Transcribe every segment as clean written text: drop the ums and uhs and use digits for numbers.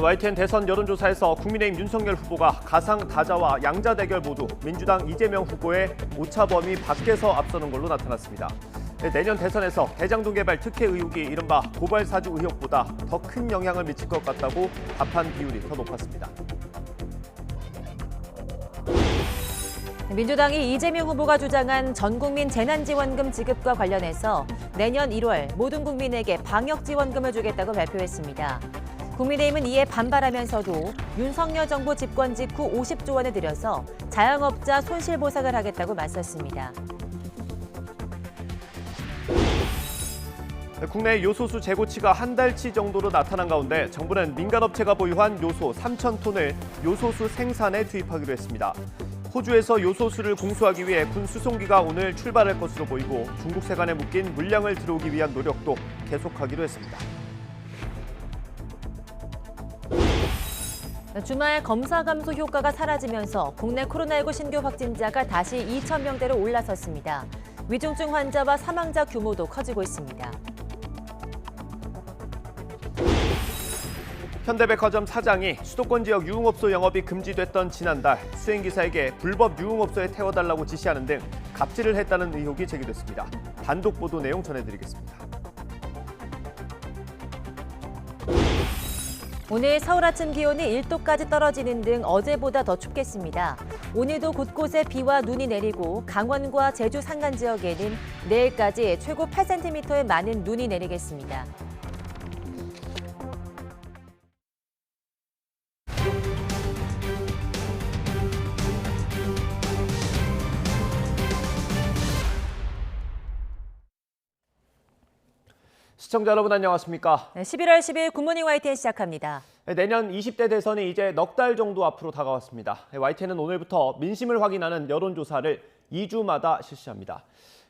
YTN 대선 여론조사에서 국민의힘 윤석열 후보가 가상 다자와 양자 대결 모두 민주당 이재명 후보의 오차범위 밖에서 앞서는 걸로 나타났습니다. 내년 대선에서 대장동 개발 특혜 의혹이 이른바 고발 사주 의혹보다 더 큰 영향을 미칠 것 같다고 답한 비율이 더 높았습니다. 민주당이 이재명 후보가 주장한 전국민 재난지원금 지급과 관련해서 내년 1월 모든 국민에게 방역지원금을 주겠다고 발표했습니다. 국민의힘은 이에 반발하면서도 윤석열 정부 집권 직후 50조 원을 들여서 자영업자 손실보상을 하겠다고 맞섰습니다. 국내 요소수 재고치가 한 달치 정도로 나타난 가운데 정부는 민간업체가 보유한 요소 3,000톤을 요소수 생산에 투입하기로 했습니다. 호주에서 요소수를 공수하기 위해 군 수송기가 오늘 출발할 것으로 보이고 중국 세관에 묶인 물량을 들어오기 위한 노력도 계속하기로 했습니다. 주말 검사 감소 효과가 사라지면서 국내 코로나19 신규 확진자가 다시 2,000명대로 올라섰습니다. 위중증 환자와 사망자 규모도 커지고 있습니다. 현대백화점 사장이 수도권 지역 유흥업소 영업이 금지됐던 지난달 수행기사에게 불법 유흥업소에 태워달라고 지시하는 등 갑질을 했다는 의혹이 제기됐습니다. 단독 보도 내용 전해드리겠습니다. 오늘 서울 아침 기온이 1도까지 떨어지는 등 어제보다 더 춥겠습니다. 오늘도 곳곳에 비와 눈이 내리고 강원과 제주 산간 지역에는 내일까지 최고 8cm의 많은 눈이 내리겠습니다. 시청자 여러분 안녕하십니까? 11월 10일 굿모닝 YTN 시작합니다. 내년 20대 대선이 이제 넉 달 정도 앞으로 다가왔습니다. YTN은 오늘부터 민심을 확인하는 여론조사를 2주마다 실시합니다.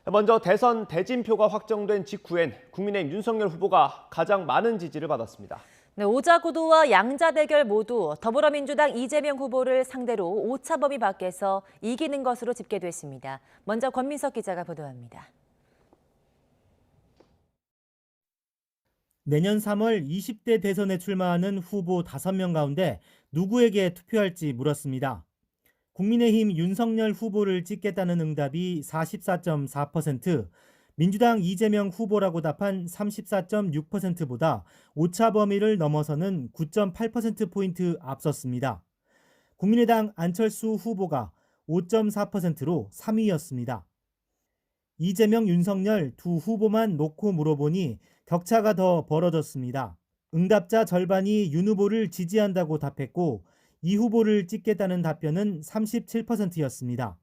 먼저 대선 대진표가 확정된 직후엔 국민의힘 윤석열 후보가 가장 많은 지지를 받았습니다. 오자구도와 양자 대결 모두 더불어민주당 이재명 후보를 상대로 오차범위 밖에서 이기는 것으로 집계됐습니다. 먼저 권민석 기자가 보도합니다. 내년 3월 20대 대선에 출마하는 후보 5명 가운데 누구에게 투표할지 물었습니다. 국민의힘 윤석열 후보를 찍겠다는 응답이 44.4%, 민주당 이재명 후보라고 답한 34.6%보다 오차 범위를 넘어서는 9.8%포인트 앞섰습니다. 국민의당 안철수 후보가 5.4%로 3위였습니다. 이재명, 윤석열 두 후보만 놓고 물어보니 격차가 더 벌어졌습니다. 응답자 절반이 윤 후보를 지지한다고 답했고 이 후보를 찍겠다는 답변은 37%였습니다.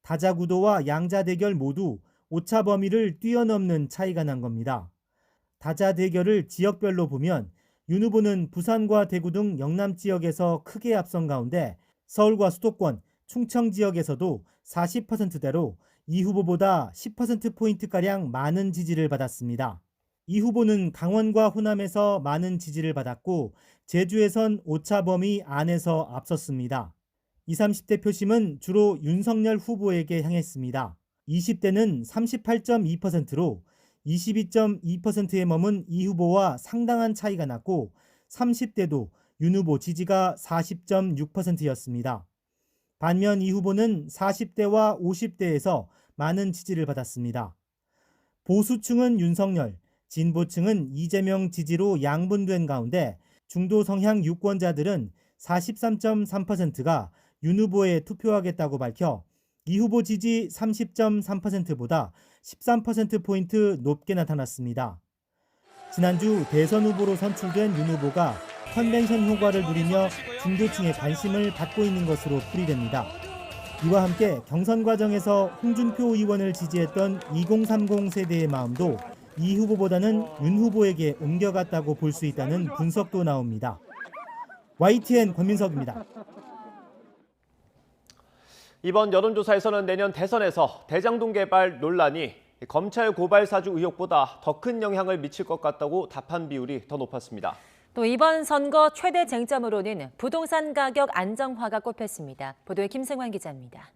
다자구도와 양자 대결 모두 오차 범위를 뛰어넘는 차이가 난 겁니다. 다자 대결을 지역별로 보면 윤 후보는 부산과 대구 등 영남 지역에서 크게 앞선 가운데 서울과 수도권, 충청 지역에서도 40%대로 이 후보보다 10%포인트가량 많은 지지를 받았습니다. 이 후보는 강원과 호남에서 많은 지지를 받았고 제주에선 오차 범위 안에서 앞섰습니다. 20, 30대 표심은 주로 윤석열 후보에게 향했습니다. 20대는 38.2%로 22.2%에 머문 이 후보와 상당한 차이가 났고 30대도 윤 후보 지지가 40.6%였습니다. 반면 이 후보는 40대와 50대에서 많은 지지를 받았습니다. 보수층은 윤석열, 진보층은 이재명 지지로 양분된 가운데 중도 성향 유권자들은 43.3%가 윤 후보에 투표하겠다고 밝혀 이 후보 지지 30.3%보다 13%포인트 높게 나타났습니다. 지난주 대선 후보로 선출된 윤 후보가 컨벤션 효과를 누리며 중도층의 관심을 받고 있는 것으로 풀이됩니다. 이와 함께 경선 과정에서 홍준표 의원을 지지했던 2030 세대의 마음도 이 후보보다는 윤 후보에게 옮겨갔다고 볼 수 있다는 분석도 나옵니다. YTN 권민석입니다. 이번 여론조사에서는 내년 대선에서 대장동 개발 논란이 검찰 고발 사주 의혹보다 더 큰 영향을 미칠 것 같다고 답한 비율이 더 높았습니다. 또 이번 선거 최대 쟁점으로는 부동산 가격 안정화가 꼽혔습니다. 보도에 김승환 기자입니다.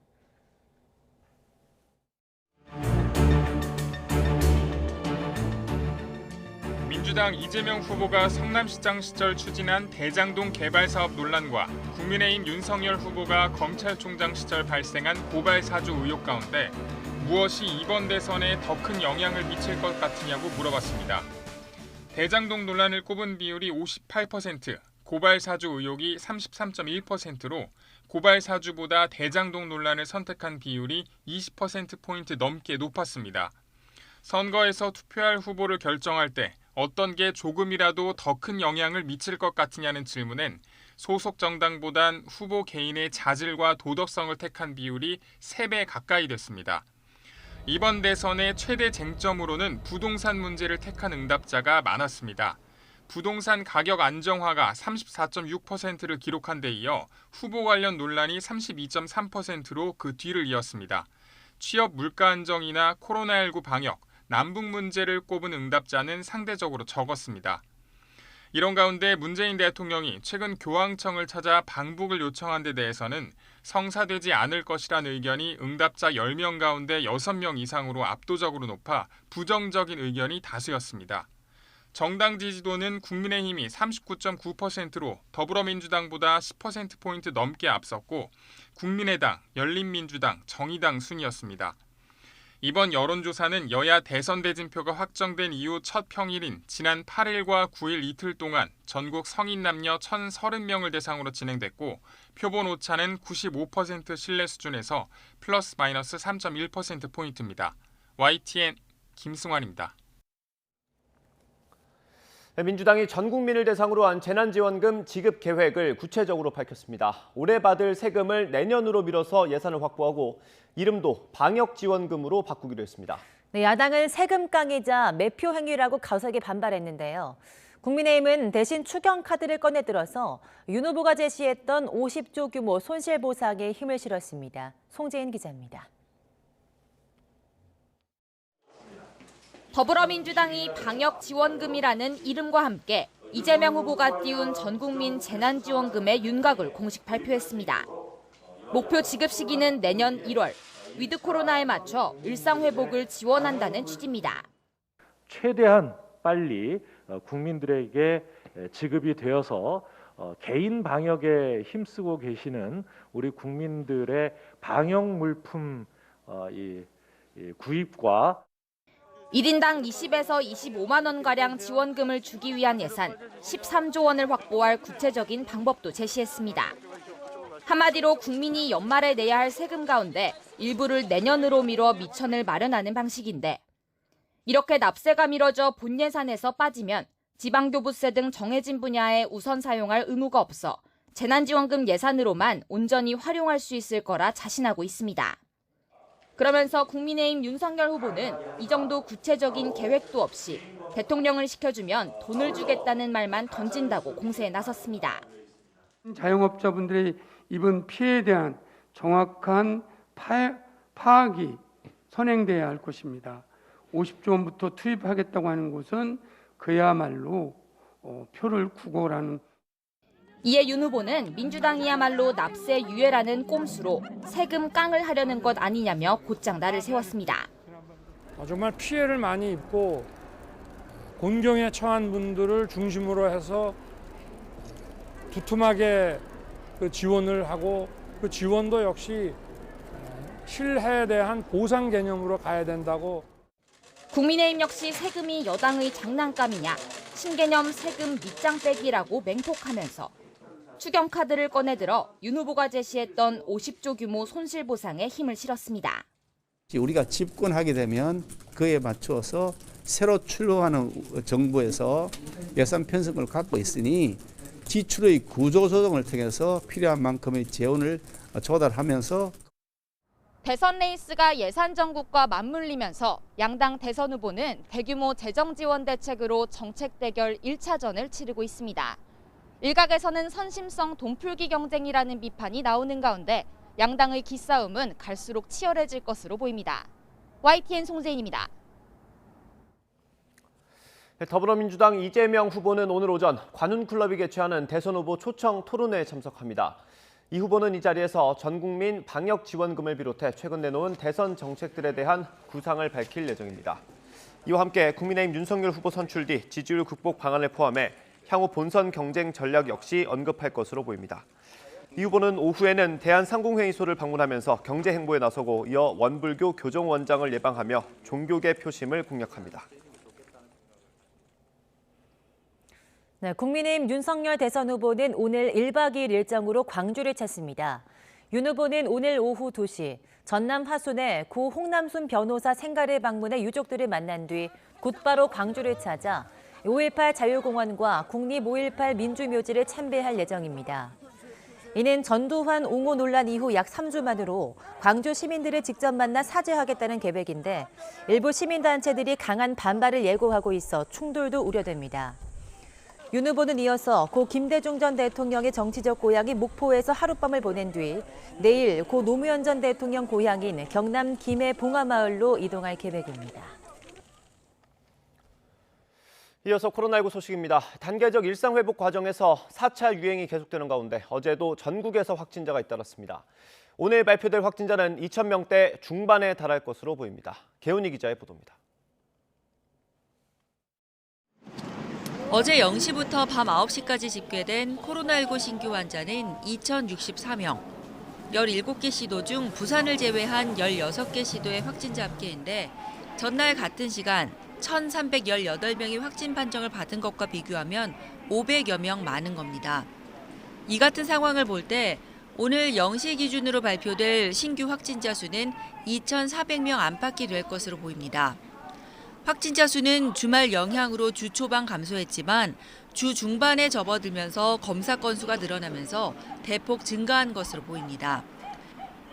민주당 이재명 후보가 성남시장 시절 추진한 대장동 개발 사업 논란과 국민의힘 윤석열 후보가 검찰총장 시절 발생한 고발 사주 의혹 가운데 무엇이 이번 대선에 더 큰 영향을 미칠 것 같으냐고 물어봤습니다. 대장동 논란을 꼽은 비율이 58%, 고발 사주 의혹이 33.1%로 고발 사주보다 대장동 논란을 선택한 비율이 20%포인트 넘게 높았습니다. 선거에서 투표할 후보를 결정할 때 어떤 게 조금이라도 더 큰 영향을 미칠 것 같으냐는 질문엔 소속 정당보단 후보 개인의 자질과 도덕성을 택한 비율이 3배 가까이 됐습니다. 이번 대선의 최대 쟁점으로는 부동산 문제를 택한 응답자가 많았습니다. 부동산 가격 안정화가 34.6%를 기록한 데 이어 후보 관련 논란이 32.3%로 그 뒤를 이었습니다. 취업 물가 안정이나 코로나19 방역, 남북 문제를 꼽은 응답자는 상대적으로 적었습니다. 이런 가운데 문재인 대통령이 최근 교황청을 찾아 방북을 요청한 데 대해서는 성사되지 않을 것이란 의견이 응답자 10명 가운데 6명 이상으로 압도적으로 높아 부정적인 의견이 다수였습니다. 정당 지지도는 국민의힘이 39.9%로 더불어민주당보다 10%포인트 넘게 앞섰고 국민의당, 열린민주당, 정의당 순이었습니다. 이번 여론조사는 여야 대선 대진표가 확정된 이후 첫 평일인 지난 8일과 9일 이틀 동안 전국 성인 남녀 1,030명을 대상으로 진행됐고 표본 오차는 95% 신뢰 수준에서 플러스 마이너스 3.1%포인트입니다. YTN 김승환입니다. 민주당이 전 국민을 대상으로 한 재난지원금 지급 계획을 구체적으로 밝혔습니다. 올해 받을 세금을 내년으로 미뤄서 예산을 확보하고 이름도 방역지원금으로 바꾸기로 했습니다. 네, 야당은 세금 깡이자 매표 행위라고 거세게 반발했는데요. 국민의힘은 대신 추경카드를 꺼내들어서 윤 후보가 제시했던 50조 규모 손실보상에 힘을 실었습니다. 송재인 기자입니다. 더불어민주당이 방역지원금이라는 이름과 함께 이재명 후보가 띄운 전국민 재난지원금의 윤곽을 공식 발표했습니다. 목표 지급 시기는 내년 1월, 위드 코로나에 맞춰 일상회복을 지원한다는 취지입니다. 최대한 빨리 국민들에게 지급이 되어서 개인 방역에 힘쓰고 계시는 우리 국민들의 방역 물품 구입과 1인당 20에서 25만 원가량 지원금을 주기 위한 예산 13조 원을 확보할 구체적인 방법도 제시했습니다. 한마디로 국민이 연말에 내야 할 세금 가운데 일부를 내년으로 미뤄 미천을 마련하는 방식인데 이렇게 납세가 미뤄져 본 예산에서 빠지면 지방교부세 등 정해진 분야에 우선 사용할 의무가 없어 재난지원금 예산으로만 온전히 활용할 수 있을 거라 자신하고 있습니다. 그러면서 국민의힘 윤석열 후보는 이 정도 구체적인 계획도 없이 대통령을 시켜주면 돈을 주겠다는 말만 던진다고 공세에 나섰습니다. 자영업자분들의 입은 피해에 대한 정확한 파악이 선행돼야 할 것입니다. 50조 원부터 투입하겠다고 하는 곳은 그야말로 표를 구걸하는. 이에 윤 후보는 민주당이야말로 납세 유예라는 꼼수로 세금 깡을 하려는 것 아니냐며 곧장 날을 세웠습니다. 정말 피해를 많이 입고 곤경에 처한 분들을 중심으로 해서 두툼하게 그 지원을 하고 그 지원도 역시 실해에 대한 보상 개념으로 가야 된다고. 국민의힘 역시 세금이 여당의 장난감이냐, 신개념 세금 밑장 빼기라고 맹폭하면서 추경카드를 꺼내들어 윤 후보가 제시했던 50조 규모 손실보상에 힘을 실었습니다. 우리가 집권하게 되면 그에 맞추어서 새로 출범하는 정부에서 예산 편성을 갖고 있으니 지출의 구조조정을 통해서 필요한 만큼의 재원을 조달하면서 대선 레이스가 예산 정국과 맞물리면서 양당 대선 후보는 대규모 재정 지원 대책으로 정책 대결 1차전을 치르고 있습니다. 일각에서는 선심성 돈풀기 경쟁이라는 비판이 나오는 가운데 양당의 기싸움은 갈수록 치열해질 것으로 보입니다. YTN 송재인입니다. 더불어민주당 이재명 후보는 오늘 오전 관훈클럽이 개최하는 대선 후보 초청 토론회에 참석합니다. 이 후보는 이 자리에서 전국민 방역지원금을 비롯해 최근 내놓은 대선 정책들에 대한 구상을 밝힐 예정입니다. 이와 함께 국민의힘 윤석열 후보 선출 뒤 지지율 극복 방안을 포함해 향후 본선 경쟁 전략 역시 언급할 것으로 보입니다. 이 후보는 오후에는 대한상공회의소를 방문하면서 경제 행보에 나서고 이어 원불교 교정원장을 예방하며 종교계 표심을 공략합니다. 네, 국민의힘 윤석열 대선 후보는 오늘 1박 2일 일정으로 광주를 찾습니다. 윤 후보는 오늘 오후 2시 전남 화순의 고 홍남순 변호사 생가를 방문해 유족들을 만난 뒤 곧바로 광주를 찾아 5.18 자유공원과 국립 5.18 민주묘지를 참배할 예정입니다. 이는 전두환 옹호 논란 이후 약 3주 만으로 광주 시민들을 직접 만나 사죄하겠다는 계획인데 일부 시민단체들이 강한 반발을 예고하고 있어 충돌도 우려됩니다. 윤 후보는 이어서 고 김대중 전 대통령의 정치적 고향인 목포에서 하룻밤을 보낸 뒤 내일 고 노무현 전 대통령 고향인 경남 김해 봉화마을로 이동할 계획입니다. 이어서 코로나19 소식입니다. 단계적 일상회복 과정에서 4차 유행이 계속되는 가운데 어제도 전국에서 확진자가 잇따랐습니다. 오늘 발표될 확진자는 2,000명대 중반에 달할 것으로 보입니다. 개훈이 기자의 보도입니다. 어제 0시부터 밤 9시까지 집계된 코로나19 신규 환자는 2,064명. 17개 시도 중 부산을 제외한 16개 시도의 확진자 합계인데 전날 같은 시간 1,318명이 확진 판정을 받은 것과 비교하면 500여 명 많은 겁니다. 이 같은 상황을 볼 때 오늘 0시 기준으로 발표될 신규 확진자 수는 2,400명 안팎이 될 것으로 보입니다. 확진자 수는 주말 영향으로 주 초반 감소했지만 주 중반에 접어들면서 검사 건수가 늘어나면서 대폭 증가한 것으로 보입니다.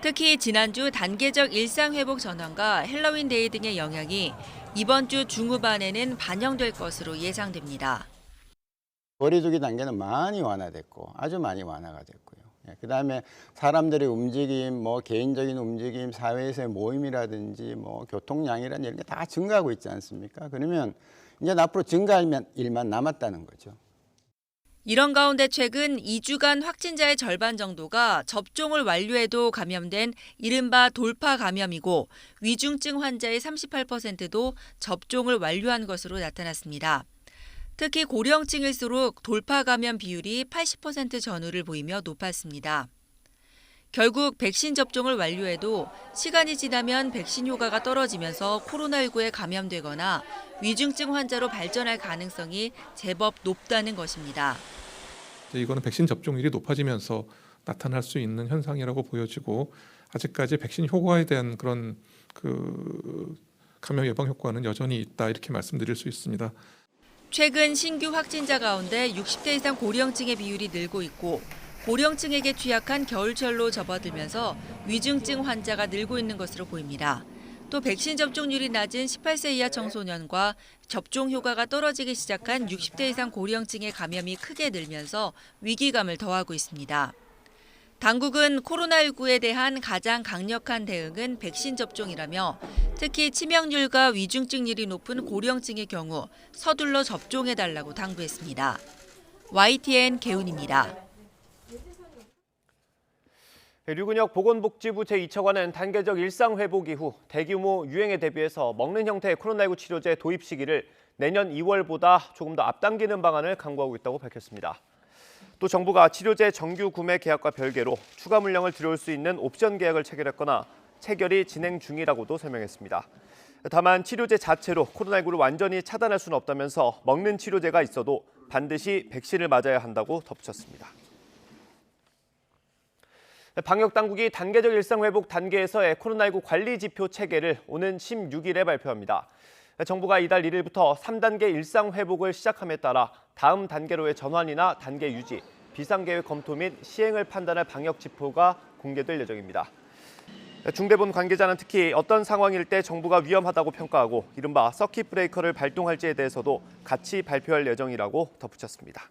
특히 지난주 단계적 일상회복 전환과 헬로윈 데이 등의 영향이 이번 주 중후반에는 반영될 것으로 예상됩니다. 거리두기 단계는 많이 완화됐고 아주 많이 완화가 됐고요. 그다음에 사람들의 움직임, 개인적인 움직임, 사회에서의 모임이라든지 교통량이라든지 이런 게 다 증가하고 있지 않습니까? 그러면 이제 앞으로 증가할 일만 남았다는 거죠. 이런 가운데 최근 2주간 확진자의 절반 정도가 접종을 완료해도 감염된 이른바 돌파 감염이고 위중증 환자의 38%도 접종을 완료한 것으로 나타났습니다. 특히 고령층일수록 돌파 감염 비율이 80% 전후를 보이며 높았습니다. 결국 백신 접종을 완료해도 시간이 지나면 백신 효과가 떨어지면서 코로나19에 감염되거나 위중증 환자로 발전할 가능성이 제법 높다는 것입니다. 이거는 백신 접종률이 높아지면서 나타날 수 있는 현상이라고 보여지고 아직까지 백신 효과에 대한 그런 감염 예방 효과는 여전히 있다 이렇게 말씀드릴 수 있습니다. 최근 신규 확진자 가운데 60대 이상 고령층의 비율이 늘고 있고 고령층에게 취약한 겨울철로 접어들면서 위중증 환자가 늘고 있는 것으로 보입니다. 또 백신 접종률이 낮은 18세 이하 청소년과 접종 효과가 떨어지기 시작한 60대 이상 고령층의 감염이 크게 늘면서 위기감을 더하고 있습니다. 당국은 코로나19에 대한 가장 강력한 대응은 백신 접종이라며 특히 치명률과 위중증률이 높은 고령층의 경우 서둘러 접종해달라고 당부했습니다. YTN 개훈입니다. 류근혁 보건복지부 제2차관은 단계적 일상회복 이후 대규모 유행에 대비해서 먹는 형태의 코로나19 치료제 도입 시기를 내년 2월보다 조금 더 앞당기는 방안을 강구하고 있다고 밝혔습니다. 또 정부가 치료제 정규 구매 계약과 별개로 추가 물량을 들여올 수 있는 옵션 계약을 체결했거나 체결이 진행 중이라고도 설명했습니다. 다만 치료제 자체로 코로나19를 완전히 차단할 수는 없다면서 먹는 치료제가 있어도 반드시 백신을 맞아야 한다고 덧붙였습니다. 방역당국이 단계적 일상회복 단계에서의 코로나19 관리 지표 체계를 오는 16일에 발표합니다. 정부가 이달 1일부터 3단계 일상회복을 시작함에 따라 다음 단계로의 전환이나 단계 유지, 비상계획 검토 및 시행을 판단할 방역 지표가 공개될 예정입니다. 중대본 관계자는 특히 어떤 상황일 때 정부가 위험하다고 평가하고 이른바 서킷 브레이커를 발동할지에 대해서도 같이 발표할 예정이라고 덧붙였습니다.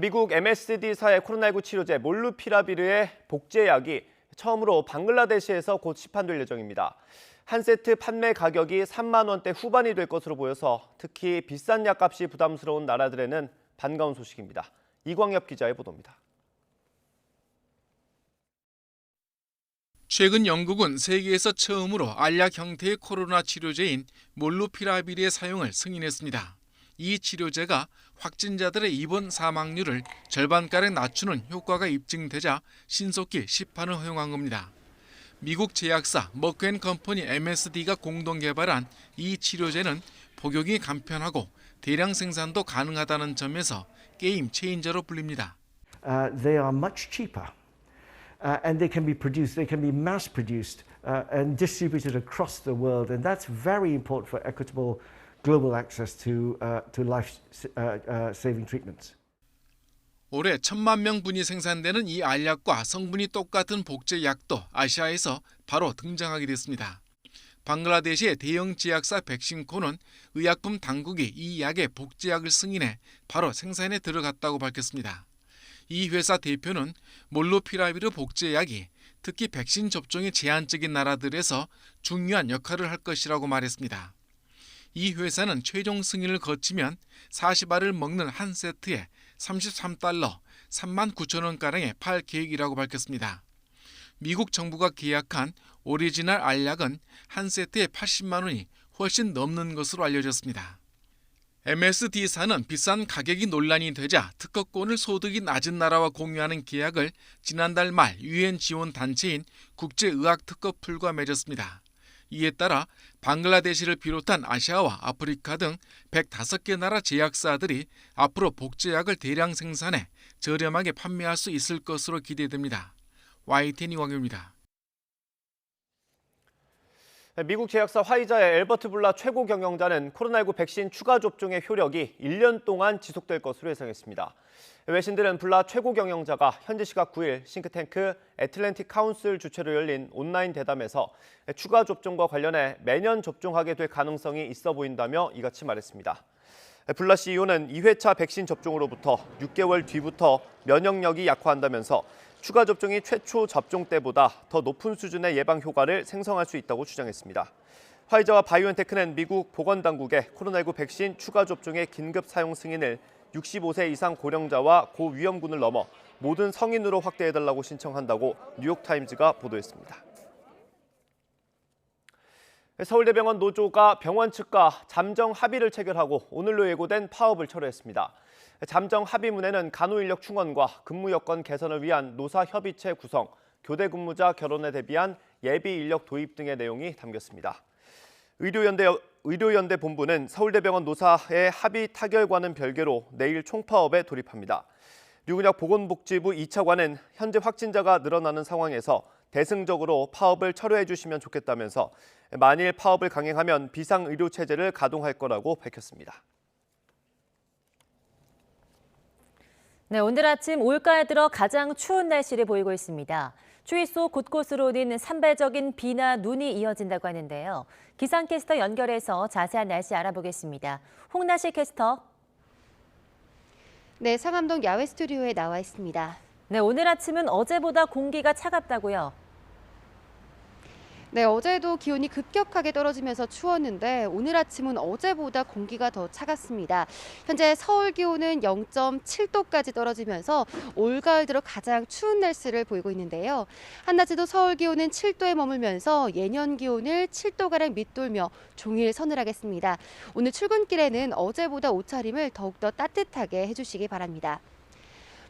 미국 MSD사의 코로나19 치료제 몰누피라비르의 복제약이 처음으로 방글라데시에서 곧 시판될 예정입니다. 한 세트 판매 가격이 3만 원대 후반이 될 것으로 보여서 특히 비싼 약값이 부담스러운 나라들에는 반가운 소식입니다. 이광엽 기자의 보도입니다. 최근 영국은 세계에서 처음으로 알약 형태의 코로나 치료제인 몰누피라빌의 사용을 승인했습니다. 이 치료제가 확진자들의 입원 사망률을 절반가량 낮추는 효과가 입증되자 신속히 시판을 허용한 겁니다. 미국 제약사 머크앤컴퍼니 MSD가 공동 개발한 이 치료제는 복용이 간편하고 대량 생산도 가능하다는 점에서 게임 체인저로 불립니다. They are much cheaper. And they can be produced, they can be mass produced and distributed across the world, and that's very important for equitable global access to life-saving treatments. 올해 1,000만 명분이 생산되는 이 알약과 성분이 똑같은 복제약도 아시아에서 바로 등장하게 됐습니다. 방글라데시의 대형 제약사 백신코는 의약품 당국이 이 약의 복제약을 승인해 바로 생산에 들어갔다고 밝혔습니다. 이 회사 대표는 몰누피라비르 복제약이 특히 백신 접종이 제한적인 나라들에서 중요한 역할을 할 것이라고 말했습니다. 이 회사는 최종 승인을 거치면 40알을 먹는 한 세트에 $33, 39,000원가량에 팔 계획이라고 밝혔습니다. 미국 정부가 계약한 오리지널 알약은 한 세트에 80만 원이 훨씬 넘는 것으로 알려졌습니다. MSD사는 비싼 가격이 논란이 되자 특허권을 소득이 낮은 나라와 공유하는 계약을 지난달 말 유엔 지원 단체인 국제의학특허풀과 맺었습니다. 이에 따라 방글라데시를 비롯한 아시아와 아프리카 등 105개 나라 제약사들이 앞으로 복제약을 대량 생산해 저렴하게 판매할 수 있을 것으로 기대됩니다. YTN 이광효입니다. 미국 제약사 화이자의 엘버트 불라 최고 경영자는 코로나19 백신 추가 접종의 효력이 1년 동안 지속될 것으로 예상했습니다. 외신들은 불라 최고 경영자가 현지 시각 9일 싱크탱크 애틀랜틱 카운슬 주최로 열린 온라인 대담에서 추가 접종과 관련해 매년 접종하게 될 가능성이 있어 보인다며 이같이 말했습니다. 불라 CEO는 2회차 백신 접종으로부터 6개월 뒤부터 면역력이 약화한다면서 추가 접종이 최초 접종 때보다 더 높은 수준의 예방 효과를 생성할 수 있다고 주장했습니다. 화이자와 바이오엔테크는 미국 보건당국에 코로나19 백신 추가 접종의 긴급 사용 승인을 65세 이상 고령자와 고위험군을 넘어 모든 성인으로 확대해달라고 신청한다고 뉴욕타임즈가 보도했습니다. 서울대병원 노조가 병원 측과 잠정 합의를 체결하고 오늘로 예고된 파업을 철회했습니다. 잠정 합의문에는 간호인력 충원과 근무 여건 개선을 위한 노사협의체 구성, 교대 근무자 결혼에 대비한 예비 인력 도입 등의 내용이 담겼습니다. 의료연대 본부는 서울대병원 노사의 합의 타결과는 별개로 내일 총파업에 돌입합니다. 류근혁 보건복지부 2차관은 현재 확진자가 늘어나는 상황에서 대승적으로 파업을 철회해 주시면 좋겠다면서 만일 파업을 강행하면 비상의료체제를 가동할 거라고 밝혔습니다. 네, 오늘 아침 올가을 들어 가장 추운 날씨를 보이고 있습니다. 추위 속 곳곳으로는 산발적인 비나 눈이 이어진다고 하는데요. 기상캐스터 연결해서 자세한 날씨 알아보겠습니다. 홍나시 캐스터. 네, 상암동 야외 스튜디오에 나와 있습니다. 네, 오늘 아침은 어제보다 공기가 차갑다고요? 네, 어제도 기온이 급격하게 떨어지면서 추웠는데 오늘 아침은 어제보다 공기가 더 차갑습니다. 현재 서울 기온은 0.7도까지 떨어지면서 올가을 들어 가장 추운 날씨를 보이고 있는데요. 한낮에도 서울 기온은 7도에 머물면서 예년 기온을 7도가량 밑돌며 종일 서늘하겠습니다. 오늘 출근길에는 어제보다 옷차림을 더욱더 따뜻하게 해주시기 바랍니다.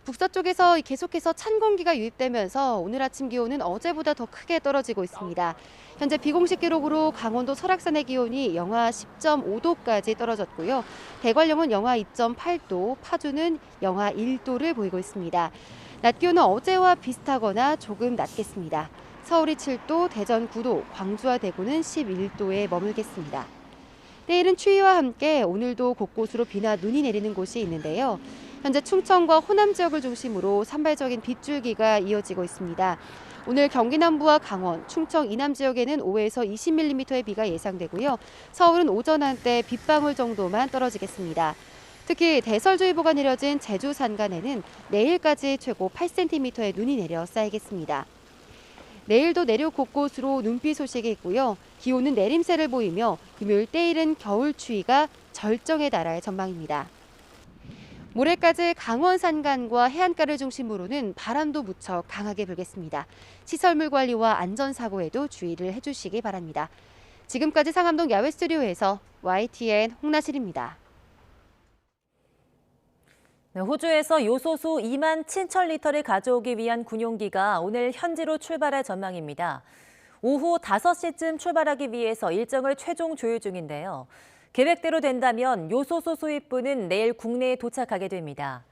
북서쪽에서 계속해서 찬 공기가 유입되면서 오늘 아침 기온은 어제보다 더 크게 떨어지고 있습니다. 현재 비공식 기록으로 강원도 설악산의 기온이 영하 10.5도까지 떨어졌고요. 대관령은 영하 2.8도, 파주는 영하 1도를 보이고 있습니다. 낮 기온은 어제와 비슷하거나 조금 낮겠습니다. 서울이 7도, 대전 9도, 광주와 대구는 11도에 머물겠습니다. 내일은 추위와 함께 오늘도 곳곳으로 비나 눈이 내리는 곳이 있는데요. 현재 충청과 호남 지역을 중심으로 산발적인 빗줄기가 이어지고 있습니다. 오늘 경기 남부와 강원, 충청 이남 지역에는 5에서 20mm의 비가 예상되고요. 서울은 오전 한때 빗방울 정도만 떨어지겠습니다. 특히 대설주의보가 내려진 제주 산간에는 내일까지 최고 8cm의 눈이 내려 쌓이겠습니다. 내일도 내륙 곳곳으로 눈비 소식이 있고요. 기온은 내림세를 보이며 금요일 때일은 겨울 추위가 절정에 달할 전망입니다. 모레까지 강원 산간과 해안가를 중심으로는 바람도 무척 강하게 불겠습니다. 시설물 관리와 안전사고에도 주의를 해주시기 바랍니다. 지금까지 상암동 야외 스튜디오에서 YTN 홍나실입니다. 네, 호주에서 요소수 2만 7천 리터를 가져오기 위한 군용기가 오늘 현지로 출발할 전망입니다. 오후 5시쯤 출발하기 위해서 일정을 최종 조율 중인데요. 계획대로 된다면 요소수 수입분은 내일 국내에 도착하게 됩니다.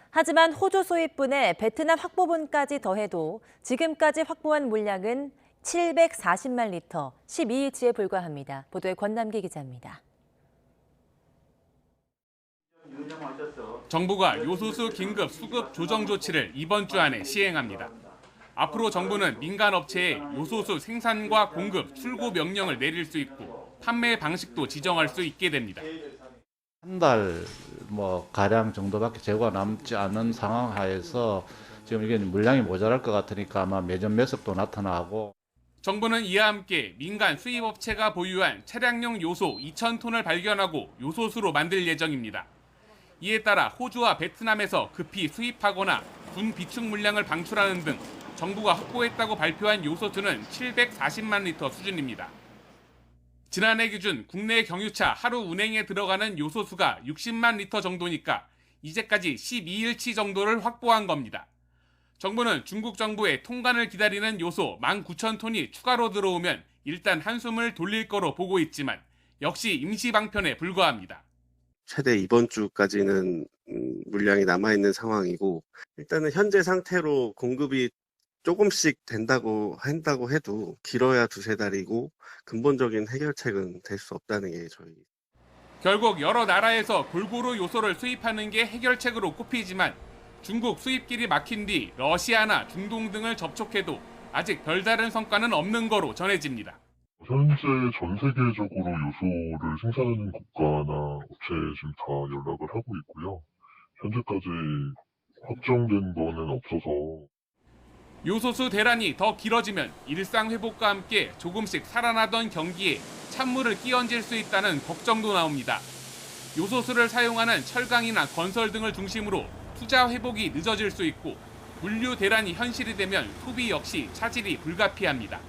하지만 호주 수입분에 베트남 확보분까지 더해도 지금까지 확보한 물량은 740만 리터, 12일치에 불과합니다. 보도에 권남기 기자입니다. 정부가 요소수 긴급 수급 조정 조치를 이번 주 안에 시행합니다. 앞으로 정부는 민간 업체에 요소수 생산과 공급, 출고 명령을 내릴 수 있고 판매 방식도 지정할 수 있게 됩니다. 한 달 가량 정도밖에 재고가 남지 않은 상황 하에서 지금 이게 물량이 모자랄 것 같으니까 아마 매점 매석도 나타나고. 정부는 이와 함께 민간 수입업체가 보유한 차량용 요소 2,000톤을 발견하고 요소수로 만들 예정입니다. 이에 따라 호주와 베트남에서 급히 수입하거나 군 비축 물량을 방출하는 등 정부가 확보했다고 발표한 요소수는 740만 리터 수준입니다. 지난해 기준 국내 경유차 하루 운행에 들어가는 요소수가 60만 리터 정도니까 이제까지 12일치 정도를 확보한 겁니다. 정부는 중국 정부의 통관을 기다리는 요소 19,000톤이 추가로 들어오면 일단 한숨을 돌릴 거로 보고 있지만 역시 임시 방편에 불과합니다. 최대 이번 주까지는 물량이 남아있는 상황이고 일단은 현재 상태로 공급이 조금씩 된다고 해도 길어야 2-3달이고 근본적인 해결책은 될 수 없다는 게 저희. 결국 여러 나라에서 골고루 요소를 수입하는 게 해결책으로 꼽히지만 중국 수입길이 막힌 뒤 러시아나 중동 등을 접촉해도 아직 별다른 성과는 없는 거로 전해집니다. 현재 전 세계적으로 요소를 생산하는 국가나 업체에 지금 다 연락을 하고 있고요. 현재까지 확정된 거는 없어서. 요소수 대란이 더 길어지면 일상 회복과 함께 조금씩 살아나던 경기에 찬물을 끼얹을 수 있다는 걱정도 나옵니다. 요소수를 사용하는 철강이나 건설 등을 중심으로 투자 회복이 늦어질 수 있고 물류 대란이 현실이 되면 소비 역시 차질이 불가피합니다.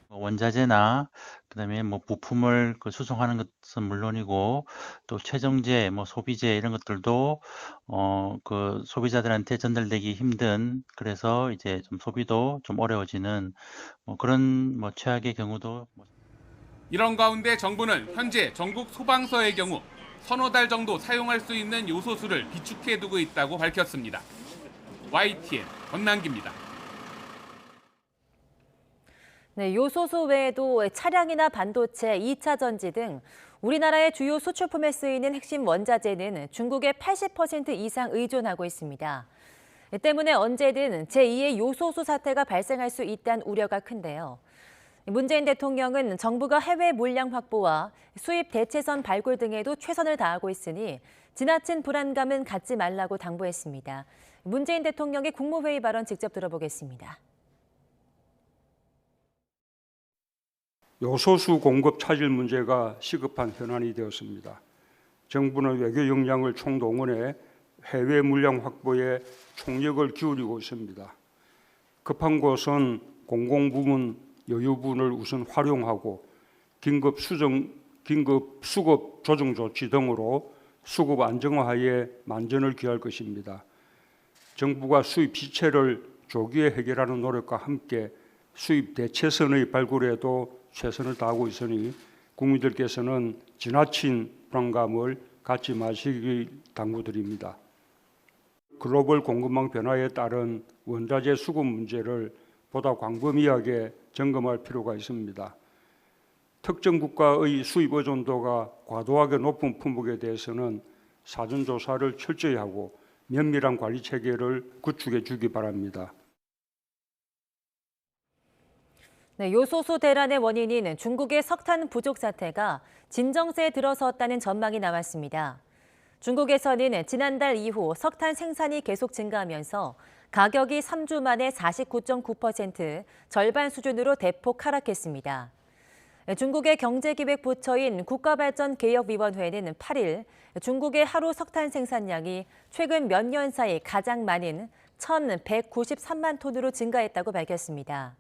원자재나 그다음에 부품을 수송하는 것은 물론이고 또 최정제, 소비재 이런 것들도 소비자들한테 전달되기 힘든, 그래서 이제 좀 소비도 좀 어려워지는 그런 최악의 경우도. 이런 가운데 정부는 현재 전국 소방서의 경우 서너 달 정도 사용할 수 있는 요소수를 비축해 두고 있다고 밝혔습니다. YTN 권남기입니다. 네, 요소수 외에도 차량이나 반도체, 2차 전지 등 우리나라의 주요 수출품에 쓰이는 핵심 원자재는 중국에 80% 이상 의존하고 있습니다. 때문에 언제든 제2의 요소수 사태가 발생할 수 있다는 우려가 큰데요. 문재인 대통령은 정부가 해외 물량 확보와 수입 대체선 발굴 등에도 최선을 다하고 있으니 지나친 불안감은 갖지 말라고 당부했습니다. 문재인 대통령의 국무회의 발언 직접 들어보겠습니다. 요소수 공급 차질 문제가 시급한 현안이 되었습니다. 정부는 외교 역량을 총동원해 해외 물량 확보에 총력을 기울이고 있습니다. 급한 곳은 공공부문 여유분을 우선 활용하고 긴급 수급 조정 조치 등으로 수급 안정화에 만전을 기할 것입니다. 정부가 수입 시체를 조기에 해결하는 노력과 함께 수입 대체선의 발굴에도 최선을 다하고 있으니 국민들께서는 지나친 불안감을 갖지 마시길 당부드립니다. 글로벌 공급망 변화에 따른 원자재 수급 문제를 보다 광범위하게 점검할 필요가 있습니다. 특정 국가의 수입 의존도가 과도하게 높은 품목에 대해서는 사전 조사를 철저히 하고 면밀한 관리 체계를 구축해 주기 바랍니다. 네, 요소수 대란의 원인인 중국의 석탄 부족 사태가 진정세에 들어섰다는 전망이 나왔습니다. 중국에서는 지난달 이후 석탄 생산이 계속 증가하면서 가격이 3주 만에 49.9%, 절반 수준으로 대폭 하락했습니다. 중국의 경제기획부처인 국가발전개혁위원회는 8일 중국의 하루 석탄 생산량이 최근 몇 년 사이 가장 많은 1,193만 톤으로 증가했다고 밝혔습니다.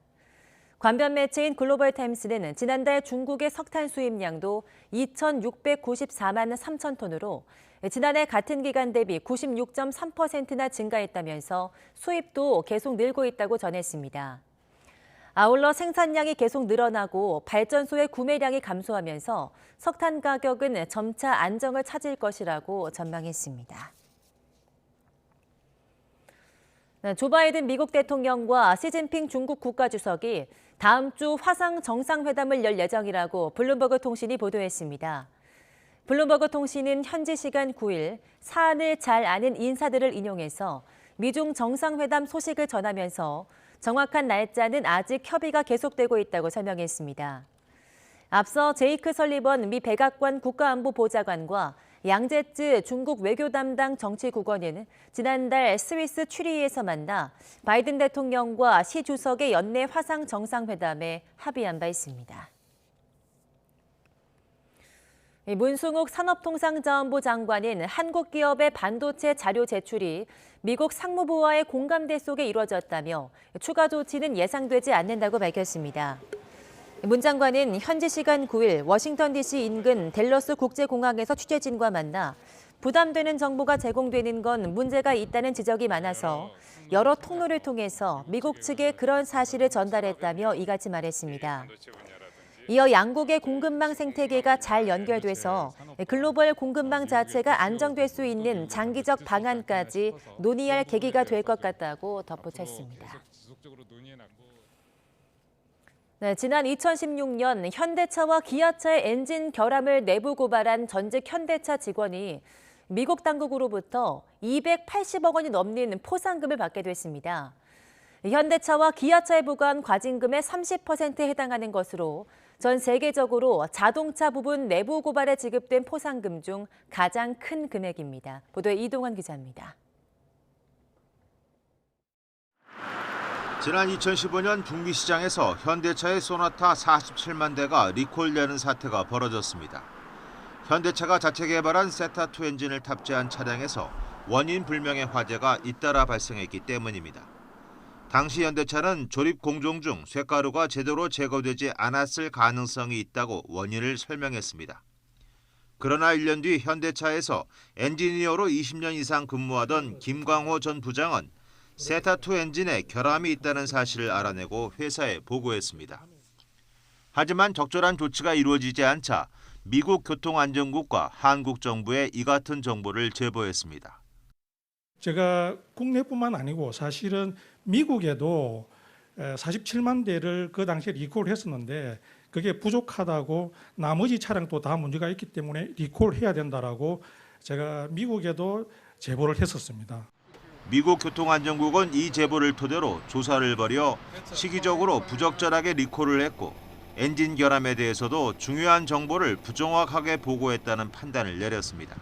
관변 매체인 글로벌타임스는 지난달 중국의 석탄 수입량도 2,694만 3천 톤으로 지난해 같은 기간 대비 96.3%나 증가했다면서 수입도 계속 늘고 있다고 전했습니다. 아울러 생산량이 계속 늘어나고 발전소의 구매량이 감소하면서 석탄 가격은 점차 안정을 찾을 것이라고 전망했습니다. 조 바이든 미국 대통령과 시진핑 중국 국가주석이 다음 주 화상 정상회담을 열 예정이라고 블룸버그 통신이 보도했습니다. 블룸버그 통신은 현지 시간 9일 사안을 잘 아는 인사들을 인용해서 미중 정상회담 소식을 전하면서 정확한 날짜는 아직 협의가 계속되고 있다고 설명했습니다. 앞서 제이크 설리번 미 백악관 국가안보보좌관과 양제츠 중국 외교 담당 정치국원은 지난달 스위스 추리히에서 만나 바이든 대통령과 시 주석의 연내 화상 정상회담에 합의한 바 있습니다. 문승욱 산업통상자원부 장관은 한국 기업의 반도체 자료 제출이 미국 상무부와의 공감대 속에 이루어졌다며 추가 조치는 예상되지 않는다고 밝혔습니다. 문 장관은 현지 시간 9일 워싱턴 DC 인근 댈러스 국제공항에서 취재진과 만나 부담되는 정보가 제공되는 건 문제가 있다는 지적이 많아서 여러 통로를 통해서 미국 측에 그런 사실을 전달했다며 이같이 말했습니다. 이어 양국의 공급망 생태계가 잘 연결돼서 글로벌 공급망 자체가 안정될 수 있는 장기적 방안까지 논의할 계기가 될 것 같다고 덧붙였습니다. 지난 2016년 현대차와 기아차의 엔진 결함을 내부 고발한 전직 현대차 직원이 미국 당국으로부터 280억 원이 넘는 포상금을 받게 됐습니다. 현대차와 기아차에 부과한 과징금의 30%에 해당하는 것으로 전 세계적으로 자동차 부분 내부 고발에 지급된 포상금 중 가장 큰 금액입니다. 보도에 이동환 기자입니다. 지난 2015년 북미 시장에서 현대차의 소나타 47만 대가 리콜되는 사태가 벌어졌습니다. 현대차가 자체 개발한 세타2 엔진을 탑재한 차량에서 원인 불명의 화재가 잇따라 발생했기 때문입니다. 당시 현대차는 조립 공정 중 쇳가루가 제대로 제거되지 않았을 가능성이 있다고 원인을 설명했습니다. 그러나 1년 뒤 현대차에서 엔지니어로 20년 이상 근무하던 김광호 전 부장은 세타2 엔진에 결함이 있다는 사실을 알아내고 회사에 보고했습니다. 하지만 적절한 조치가 이루어지지 않자 미국 교통안전국과 한국 정부에 이 같은 정보를 제보했습니다. 제가 국내뿐만 아니고 사실은 미국에도 47만 대를 그 당시에 리콜을 했었는데 그게 부족하다고 나머지 차량도 다 문제가 있기 때문에 리콜해야 된다라고 제가 미국에도 제보를 했었습니다. 미국 교통안전국은 이 제보를 토대로 조사를 벌여 시기적으로 부적절하게 리콜을 했고 엔진 결함에 대해서도 중요한 정보를 부정확하게 보고했다는 판단을 내렸습니다.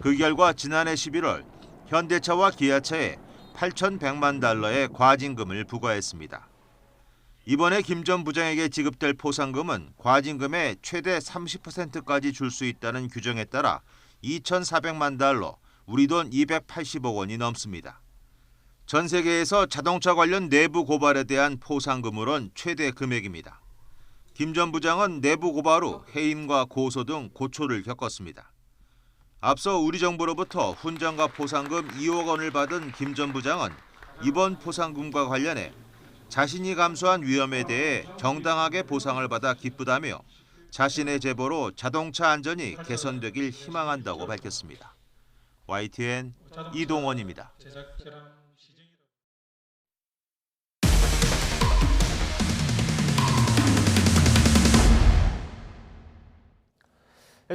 그 결과 지난해 11월 현대차와 기아차에 8,100만 달러의 과징금을 부과했습니다. 이번에 김 전 부장에게 지급될 포상금은 과징금의 최대 30%까지 줄 수 있다는 규정에 따라 2,400만 달러, 우리 돈 280억 원이 넘습니다. 전 세계에서 자동차 관련 내부 고발에 대한 포상금으론 최대 금액입니다. 김 전 부장은 내부 고발 후 해임과 고소 등 고초를 겪었습니다. 앞서 우리 정부로부터 훈장과 포상금 2억 원을 받은 김 전 부장은 이번 포상금과 관련해 자신이 감수한 위험에 대해 정당하게 보상을 받아 기쁘다며 자신의 제보로 자동차 안전이 개선되길 희망한다고 밝혔습니다. YTN 이동원입니다.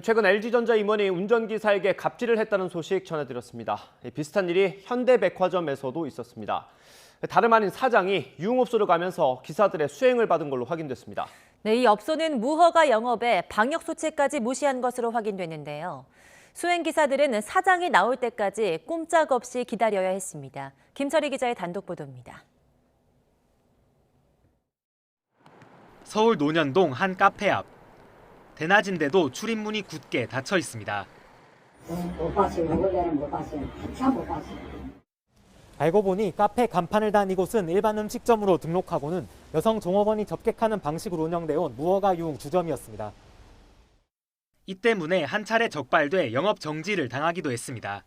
최근 LG전자 임원이 운전기사에게 갑질을 했다는 소식 전해드렸습니다. 비슷한 일이 현대백화점에서도 있었습니다. 다름 아닌 사장이 유흥업소를 가면서 기사들의 수행을 받은 걸로 확인됐습니다. 네, 이 업소는 무허가 영업에 방역수칙까지 무시한 것으로 확인됐는데요. 수행기사들은 사장이 나올 때까지 꼼짝없이 기다려야 했습니다. 김철희 기자의 단독 보도입니다. 서울 논현동 한 카페 앞. 대낮인데도 출입문이 굳게 닫혀 있습니다. 못 봤어요. 원래는 못 봤어요. 참 못 봤어요. 알고 보니 카페 간판을 단 이곳은 일반 음식점으로 등록하고는 여성 종업원이 접객하는 방식으로 운영되어 온 무허가 유흥 주점이었습니다. 이 때문에 한 차례 적발돼 영업 정지를 당하기도 했습니다.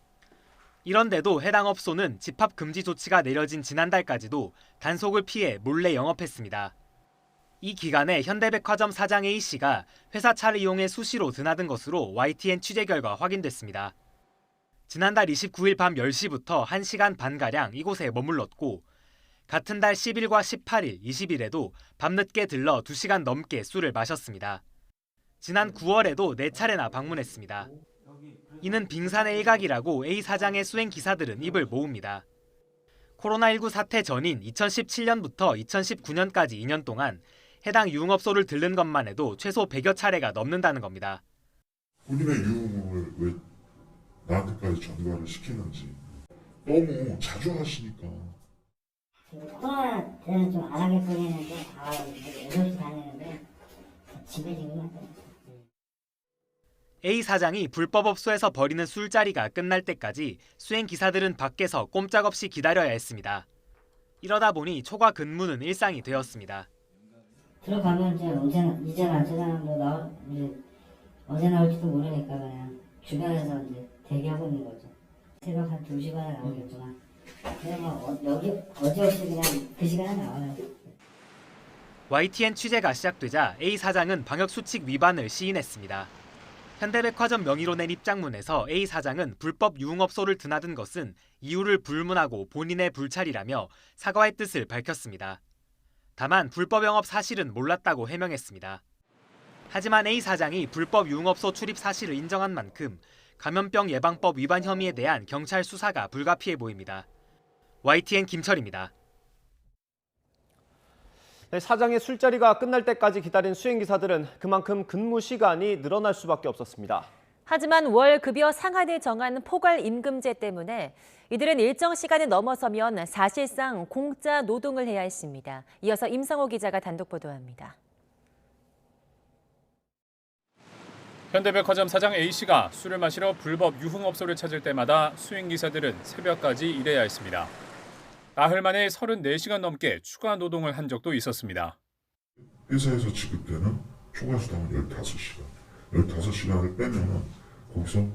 이런데도 해당 업소는 집합 금지 조치가 내려진 지난달까지도 단속을 피해 몰래 영업했습니다. 이 기간에 현대백화점 사장 A씨가 회사 차를 이용해 수시로 드나든 것으로 YTN 취재 결과 확인됐습니다. 지난달 29일 밤 10시부터 1시간 반가량 이곳에 머물렀고 같은 달 10일과 18일, 20일에도 밤늦게 들러 2시간 넘게 술을 마셨습니다. 지난 9월에도 4차례나 방문했습니다. 이는 빙산의 일각이라고 A 사장의 수행 기사들은 입을 모읍니다. 코로나19 사태 전인 2017년부터 2019년까지 2년 동안 해당 유흥업소를 들른 것만 해도 최소 100여 차례가 넘는다는 겁니다. 본인의 유흥을 왜 나한테까지 전가를 시키는지 너무 자주 하시니까. 코로나 때는 좀 안 하겠거리는데 다 8시 다니는데 집에 지금 하더라고요. A 사장이 불법업소에서 벌이는 술자리가 끝날 때까지 수행기사들은 밖에서 꼼짝없이 기다려야 했습니다. 이러다 보니 초과 근무는 일상이 되었습니다. 들어가면 이제 언제 나올지도 모르니까 그냥 주변에서 이제 대기하고 있는 거죠. 새벽 한 2시간에 나오겠지만 그냥 여기 어지없이 그냥 그 시간에 나와요. YTN 취재가 시작되자 A 사장은 방역수칙 위반을 시인했습니다. 현대백화점 명의로 낸 입장문에서 A 사장은 불법 유흥업소를 드나든 것은 이유를 불문하고 본인의 불찰이라며 사과의 뜻을 밝혔습니다. 다만 불법 영업 사실은 몰랐다고 해명했습니다. 하지만 A 사장이 불법 유흥업소 출입 사실을 인정한 만큼 감염병 예방법 위반 혐의에 대한 경찰 수사가 불가피해 보입니다. YTN 김철입니다. 사장의 술자리가 끝날 때까지 기다린 수행기사들은 그만큼 근무 시간이 늘어날 수밖에 없었습니다. 하지만 월 급여 상한을 정한 포괄 임금제 때문에 이들은 일정 시간을 넘어서면 사실상 공짜 노동을 해야 했습니다. 이어서 임성호 기자가 단독 보도합니다. 현대백화점 사장 A씨가 술을 마시러 불법 유흥업소를 찾을 때마다 수행기사들은 새벽까지 일해야 했습니다. 나흘 만에 34시간 넘게 추가 노동을 한 적도 있었습니다. 회사에서 지급되는 초과 수당은 15시간. 15시간을 빼면 거기서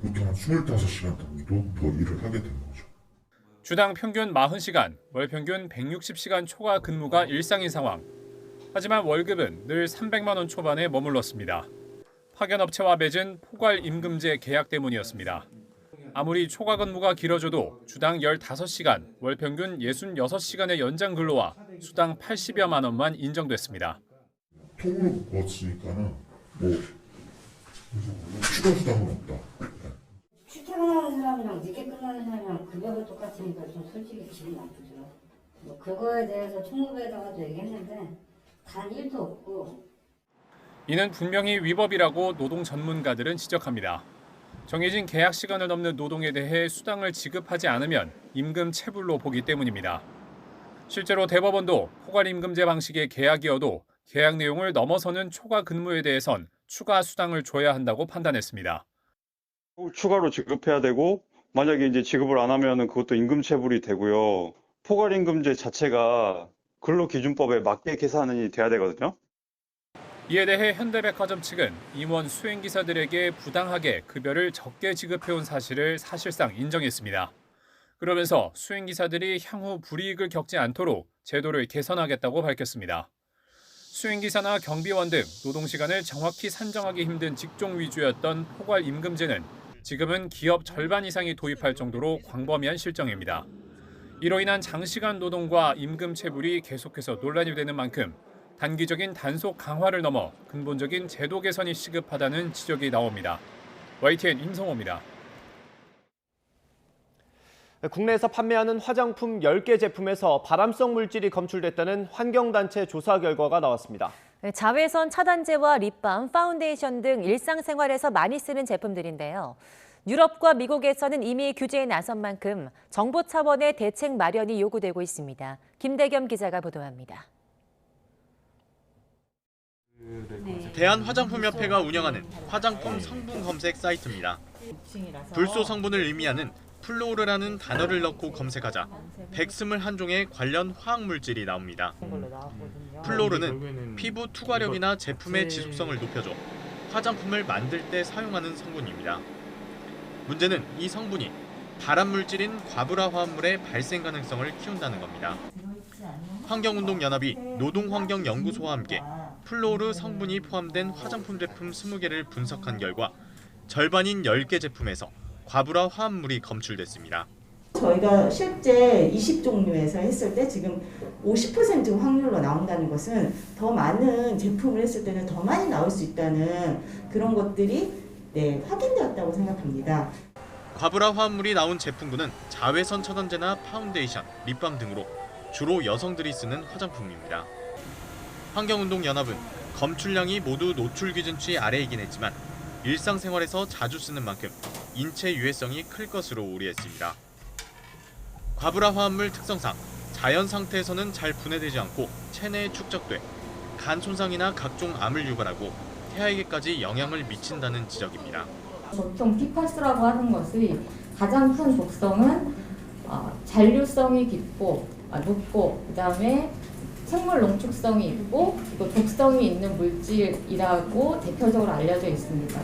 보통 한 25시간 정도 더 일을 하게 되는 거죠. 주당 평균 40시간, 월 평균 160시간 초과 근무가 일상인 상황. 하지만 월급은 늘 300만 원 초반에 머물렀습니다. 파견업체와 맺은 포괄 임금제 계약 때문이었습니다. 아무리 초과 근무가 길어져도 주당 15시간, 월 평균 66시간의 연장 근로와 수당 80여만 원만 인정됐습니다. 통으로 버었으니까는 추가 수당은 없다. 출퇴근하는 사람이랑 늦게 끝나는 사람이랑 급여가 똑같으니까 좀 솔직히 기분 나쁘죠. 그거에 대해서 총무부에다가도 얘기했는데 단 1도 없고. 이는 분명히 위법이라고 노동 전문가들은 지적합니다. 정해진 계약 시간을 넘는 노동에 대해 수당을 지급하지 않으면 임금 체불로 보기 때문입니다. 실제로 대법원도 포괄임금제 방식의 계약이어도 계약 내용을 넘어서는 초과 근무에 대해선 추가 수당을 줘야 한다고 판단했습니다. 추가로 지급해야 되고 만약에 이제 지급을 안 하면은 그것도 임금 체불이 되고요. 포괄임금제 자체가 근로기준법에 맞게 계산이 돼야 되거든요. 이에 대해 현대백화점 측은 임원 수행기사들에게 부당하게 급여를 적게 지급해온 사실을 사실상 인정했습니다. 그러면서 수행기사들이 향후 불이익을 겪지 않도록 제도를 개선하겠다고 밝혔습니다. 수행기사나 경비원 등 노동시간을 정확히 산정하기 힘든 직종 위주였던 포괄임금제는 지금은 기업 절반 이상이 도입할 정도로 광범위한 실정입니다. 이로 인한 장시간 노동과 임금 체불이 계속해서 논란이 되는 만큼 단기적인 단속 강화를 넘어 근본적인 제도 개선이 시급하다는 지적이 나옵니다. YTN 임성호입니다. 국내에서 판매하는 화장품 10개 제품에서 발암성 물질이 검출됐다는 환경단체 조사 결과가 나왔습니다. 자외선 차단제와 립밤, 파운데이션 등 일상생활에서 많이 쓰는 제품들인데요. 유럽과 미국에서는 이미 규제에 나선 만큼 정부 차원의 대책 마련이 요구되고 있습니다. 김대겸 기자가 보도합니다. 대한화장품협회가 운영하는 화장품 성분 검색 사이트입니다. 불소 성분을 의미하는 플로우르라는 단어를 넣고 검색하자 121종의 관련 화학물질이 나옵니다. 플로우르는 피부 투과력이나 제품의 지속성을 높여줘 화장품을 만들 때 사용하는 성분입니다. 문제는 이 성분이 발암물질인 과부라 화합물의 발생 가능성을 키운다는 겁니다. 환경운동연합이 노동환경연구소와 함께 플로우르 성분이 포함된 화장품 제품 20개를 분석한 결과 절반인 10개 제품에서 과부라 화합물이 검출됐습니다. 저희가 실제 20종류에서 했을 때 지금 50% 확률로 나온다는 것은 더 많은 제품을 했을 때는 더 많이 나올 수 있다는 그런 것들이 확인되었다고 생각합니다. 과부라 화합물이 나온 제품군은 자외선 차단제나 파운데이션, 립밤 등으로 주로 여성들이 쓰는 화장품입니다. 환경운동연합은 검출량이 모두 노출 기준치 아래이긴 했지만 일상생활에서 자주 쓰는 만큼 인체 유해성이 클 것으로 우려했습니다. 과부라 화합물 특성상 자연 상태에서는 잘 분해되지 않고 체내에 축적돼 간 손상이나 각종 암을 유발하고 태아에게까지 영향을 미친다는 지적입니다. 보통 PFAS라고 하는 것이 가장 큰 독성은 잔류성이 높고 그다음에 생물 농축성이 있고 그리고 독성이 있는 물질이라고 대표적으로 알려져 있습니다.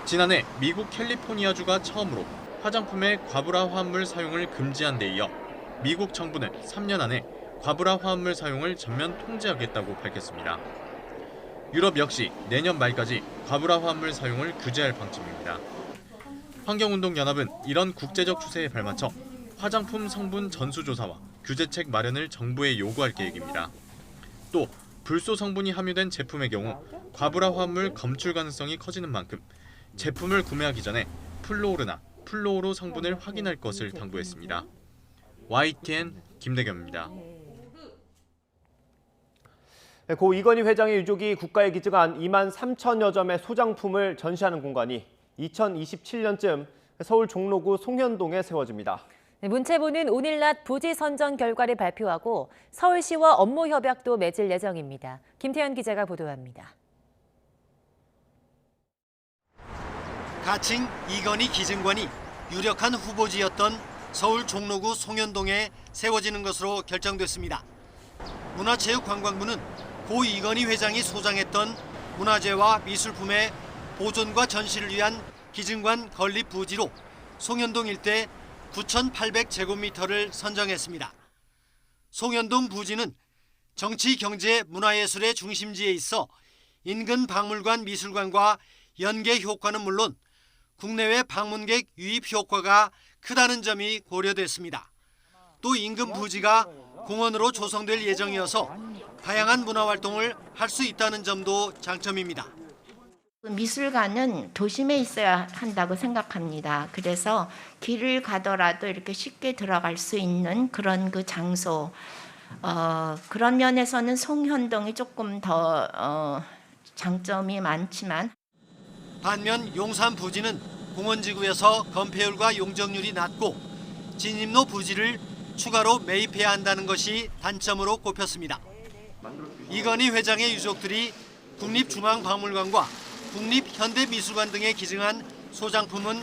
지난해 미국 캘리포니아주가 처음으로 화장품에 과부라 화합물 사용을 금지한 데 이어 미국 정부는 3년 안에 과부라 화합물 사용을 전면 통제하겠다고 밝혔습니다. 유럽 역시 내년 말까지 과부라 화합물 사용을 규제할 방침입니다. 환경운동연합은 이런 국제적 추세에 발맞춰 화장품 성분 전수조사와 규제책 마련을 정부에 요구할 계획입니다. 또 불소 성분이 함유된 제품의 경우 과부라 화합물 검출 가능성이 커지는 만큼 제품을 구매하기 전에 플로우르나 플로우로 성분을 확인할 것을 당부했습니다. YTN 김대겸입니다. 고 이건희 회장의 유족이 국가에 기증한 2만 3천여 점의 소장품을 전시하는 공간이 2027년쯤 서울 종로구 송현동에 세워집니다. 문체부는 오늘 낮 부지 선정 결과를 발표하고 서울시와 업무 협약도 맺을 예정입니다. 김태현 기자가 보도합니다. 가칭 이건희 기증관이 유력한 후보지였던 서울 종로구 송현동에 세워지는 것으로 결정됐습니다. 문화체육관광부는 고 이건희 회장이 소장했던 문화재와 미술품의 보존과 전시를 위한 기증관 건립 부지로 송현동 일대 9,800제곱미터를 선정했습니다. 송현동 부지는 정치, 경제, 문화예술의 중심지에 있어 인근 박물관, 미술관과 연계 효과는 물론 국내외 방문객 유입 효과가 크다는 점이 고려됐습니다. 또 인근 부지가 공원으로 조성될 예정이어서 다양한 문화활동을 할 수 있다는 점도 장점입니다. 미술관은 도심에 있어야 한다고 생각합니다. 그래서 길을 가더라도 이렇게 쉽게 들어갈 수 있는 그런 그 장소, 그런 면에서는 송현동이 조금 더 장점이 많지만 반면 용산 부지는 공원지구에서 건폐율과 용적률이 낮고 진입로 부지를 추가로 매입해야 한다는 것이 단점으로 꼽혔습니다. 이건희 회장의 유족들이 국립중앙박물관과 국립현대미술관 등에 기증한 소장품은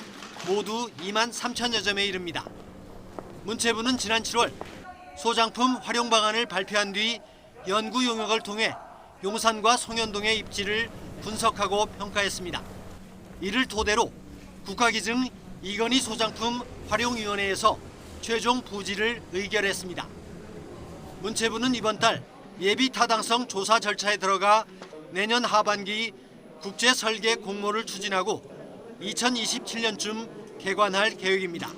모두 2만 3천여 점에 이릅니다. 문체부는 지난 7월 소장품 활용 방안을 발표한 뒤 연구 용역을 통해 용산과 송현동의 입지를 분석하고 평가했습니다. 이를 토대로 국가기증 이건희 소장품 활용위원회에서 최종 부지를 의결했습니다. 문체부는 이번 달 예비 타당성 조사 절차에 들어가 내년 하반기 국제 설계 공모를 추진하고 2027년쯤 개관할 계획입니다.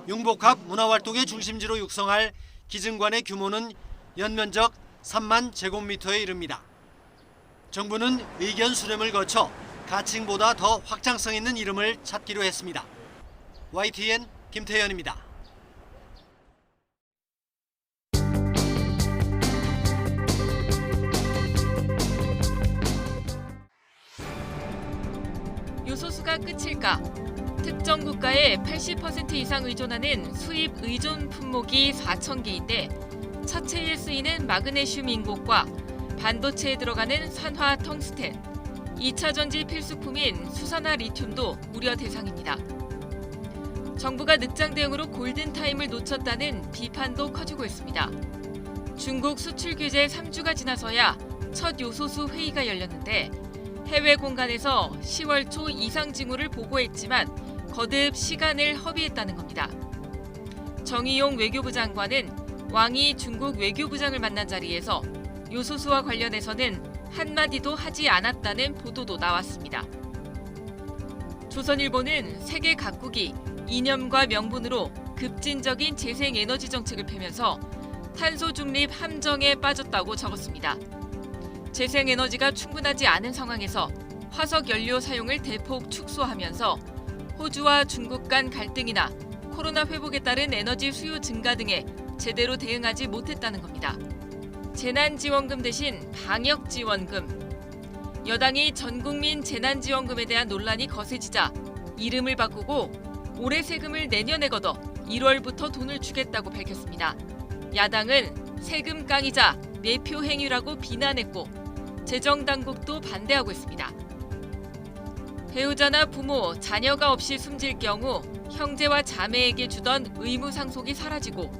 융복합 문화활동의 중심지로 육성할 기증관의 규모는 연면적 3만 제곱미터에 이릅니다. 정부는 의견 수렴을 거쳐 가칭보다 더 확장성 있는 이름을 찾기로 했습니다. YTN 김태현입니다. 요소수가 끝일까? 특정 국가에 80% 이상 의존하는 수입 의존 품목이 4,000개인데 차체에 쓰이는 마그네슘 인곡과 반도체에 들어가는 산화 텅스텐, 2차 전지 필수품인 수산화 리튬도 우려 대상입니다. 정부가 늑장 대응으로 골든타임을 놓쳤다는 비판도 커지고 있습니다. 중국 수출 규제 3주가 지나서야 첫 요소수 회의가 열렸는데 해외 공간에서 10월 초 이상 징후를 보고했지만 거듭 시간을 허비했다는 겁니다. 정의용 외교부 장관은 왕이 중국 외교부장을 만난 자리에서 요소수와 관련해서는 한마디도 하지 않았다는 보도도 나왔습니다. 조선일보는 세계 각국이 이념과 명분으로 급진적인 재생에너지 정책을 펴면서 탄소 중립 함정에 빠졌다고 적었습니다. 재생에너지가 충분하지 않은 상황에서 화석 연료 사용을 대폭 축소하면서 호주와 중국 간 갈등이나 코로나 회복에 따른 에너지 수요 증가 등에 제대로 대응하지 못했다는 겁니다. 재난지원금 대신 방역지원금. 여당이 전국민 재난지원금에 대한 논란이 거세지자 이름을 바꾸고 올해 세금을 내년에 걷어 1월부터 돈을 주겠다고 밝혔습니다. 야당은 세금 깡이자 내표 행위라고 비난했고 재정당국도 반대하고 있습니다. 배우자나 부모, 자녀가 없이 숨질 경우 형제와 자매에게 주던 의무 상속이 사라지고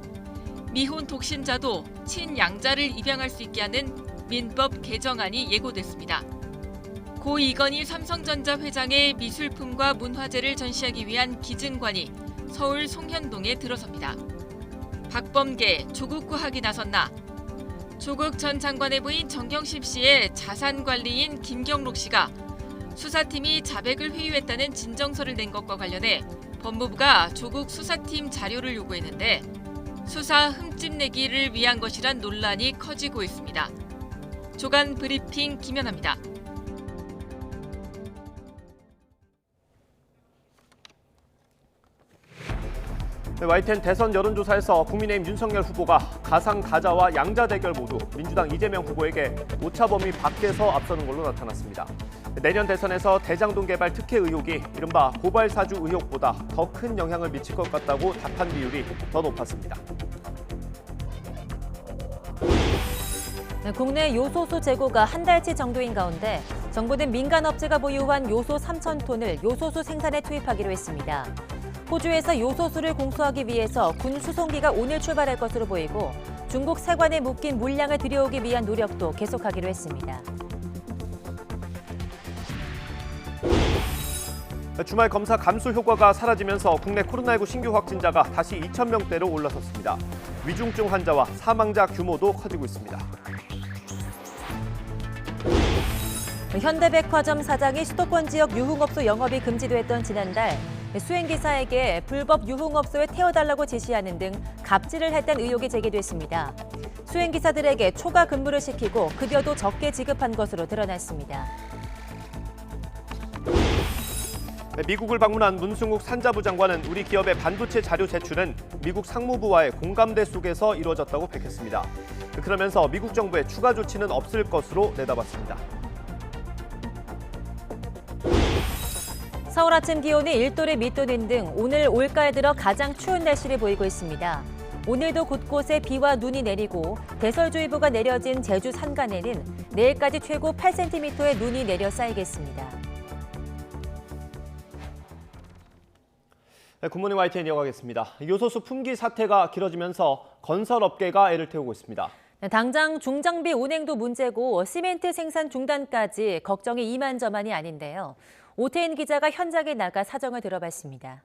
미혼 독신자도 친양자를 입양할 수 있게 하는 민법 개정안이 예고됐습니다. 고 이건희 삼성전자 회장의 미술품과 문화재를 전시하기 위한 기증관이 서울 송현동에 들어섭니다. 박범계, 조국 구하기 나섰나? 조국 전 장관의 부인 정경심 씨의 자산관리인 김경록 씨가 수사팀이 자백을 회유했다는 진정서를 낸 것과 관련해 법무부가 조국 수사팀 자료를 요구했는데 수사 흠집내기를 위한 것이란 논란이 커지고 있습니다. 조간 브리핑 김연아입니다. YTN 대선 여론조사에서 국민의힘 윤석열 후보가 가상 다자와 양자 대결 모두 민주당 이재명 후보에게 오차범위 밖에서 앞서는 걸로 나타났습니다. 내년 대선에서 대장동 개발 특혜 의혹이 이른바 고발 사주 의혹보다 더 큰 영향을 미칠 것 같다고 답한 비율이 더 높았습니다. 국내 요소수 재고가 한 달치 정도인 가운데 정부는 민간업체가 보유한 요소 3,000톤을 요소수 생산에 투입하기로 했습니다. 호주에서 요소수를 공수하기 위해서 군 수송기가 오늘 출발할 것으로 보이고 중국 세관에 묶인 물량을 들여오기 위한 노력도 계속하기로 했습니다. 주말 검사 감소 효과가 사라지면서 국내 코로나19 신규 확진자가 다시 2,000명대로 올라섰습니다. 위중증 환자와 사망자 규모도 커지고 있습니다. 현대백화점 사장이 수도권 지역 유흥업소 영업이 금지됐던 지난달 수행기사에게 불법 유흥업소에 태워달라고 지시하는 등 갑질을 했다는 의혹이 제기됐습니다. 수행기사들에게 초과 근무를 시키고 급여도 적게 지급한 것으로 드러났습니다. 미국을 방문한 문승욱 산자부 장관은 우리 기업의 반도체 자료 제출은 미국 상무부와의 공감대 속에서 이루어졌다고 밝혔습니다. 그러면서 미국 정부의 추가 조치는 없을 것으로 내다봤습니다. 서울 아침 기온이 1도를 밑도는 등 오늘 올가에 들어 가장 추운 날씨를 보이고 있습니다. 오늘도 곳곳에 비와 눈이 내리고 대설주의보가 내려진 제주 산간에는 내일까지 최고 8cm의 눈이 내려 쌓이겠습니다. 굿모닝 YTN 이어가겠습니다. 요소수 품귀 사태가 길어지면서 건설업계가 애를 태우고 있습니다. 당장 중장비 운행도 문제고 시멘트 생산 중단까지 걱정이 이만저만이 아닌데요. 오태인 기자가 현장에 나가 사정을 들어봤습니다.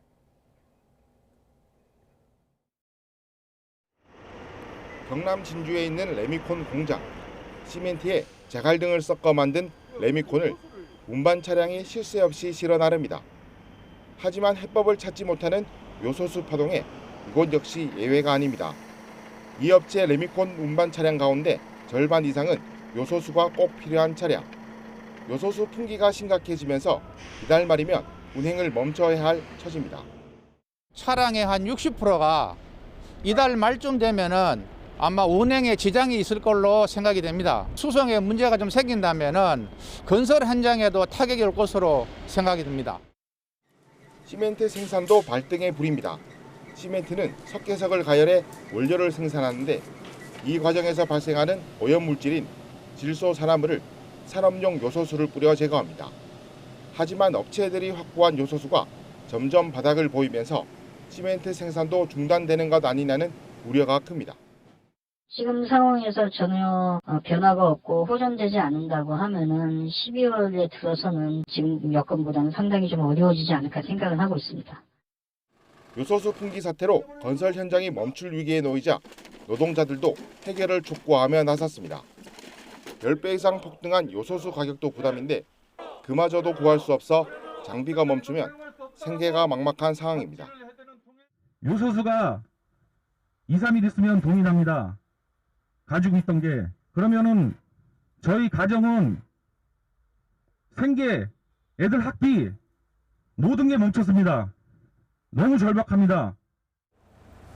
경남 진주에 있는 레미콘 공장. 시멘트에 자갈등을 섞어 만든 레미콘을 운반 차량이 쉴 새 없이 실어 나릅니다. 하지만 해법을 찾지 못하는 요소수 파동에 이곳 역시 예외가 아닙니다. 이 업체 레미콘 운반 차량 가운데 절반 이상은 요소수가 꼭 필요한 차량. 요소수 품귀가 심각해지면서 이달 말이면 운행을 멈춰야 할 처지입니다. 차량의 한 60%가 이달 말쯤 되면은 아마 운행에 지장이 있을 걸로 생각이 됩니다. 수송에 문제가 좀 생긴다면은 건설 현장에도 타격이 올 것으로 생각이 듭니다. 시멘트 생산도 발등에 불입니다. 시멘트는 석회석을 가열해 원료를 생산하는데 이 과정에서 발생하는 오염물질인 질소 산화물을 산업용 요소수를 뿌려 제거합니다. 하지만 업체들이 확보한 요소수가 점점 바닥을 보이면서 시멘트 생산도 중단되는 것 아니냐는 우려가 큽니다. 지금 상황에서 전혀 변화가 없고 호전되지 않는다고 하면은 12월에 들어서는 지금 여건보다는 상당히 좀 어려워지지 않을까 생각을 하고 있습니다. 요소수 풍기 사태로 건설 현장이 멈출 위기에 놓이자 노동자들도 해결을 촉구하며 나섰습니다. 10배 이상 폭등한 요소수 가격도 부담인데 그마저도 구할 수 없어 장비가 멈추면 생계가 막막한 상황입니다. 요소수가 2, 3일 있으면 동이 납니다. 가지고 있던 게. 그러면은 저희 가정은 생계, 애들 학비 모든 게 멈췄습니다. 너무 절박합니다.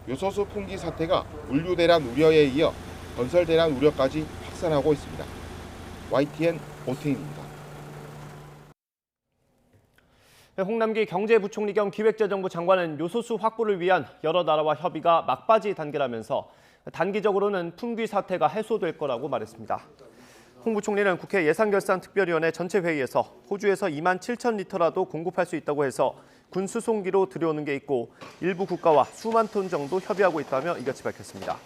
요소수 풍기 사태가 물류 대란 우려에 이어 건설 대란 우려까지 확산하고 있습니다. YTN 오태인입니다. 홍남기 경제부총리 겸 기획재정부 장관은 요소수 확보를 위한 여러 나라와 협의가 막바지 단계라면서 단기적으로는 풍기 사태가 해소될 거라고 말했습니다. 홍 부총리는 국회 예산결산특별위원회 전체 회의에서 호주에서 2만 7천 리터라도 공급할 수 있다고 해서 군 수송기로 들여오는 게 있고 일부 국가와 수만 톤 정도 협의하고 있다며 이같이 밝혔습니다.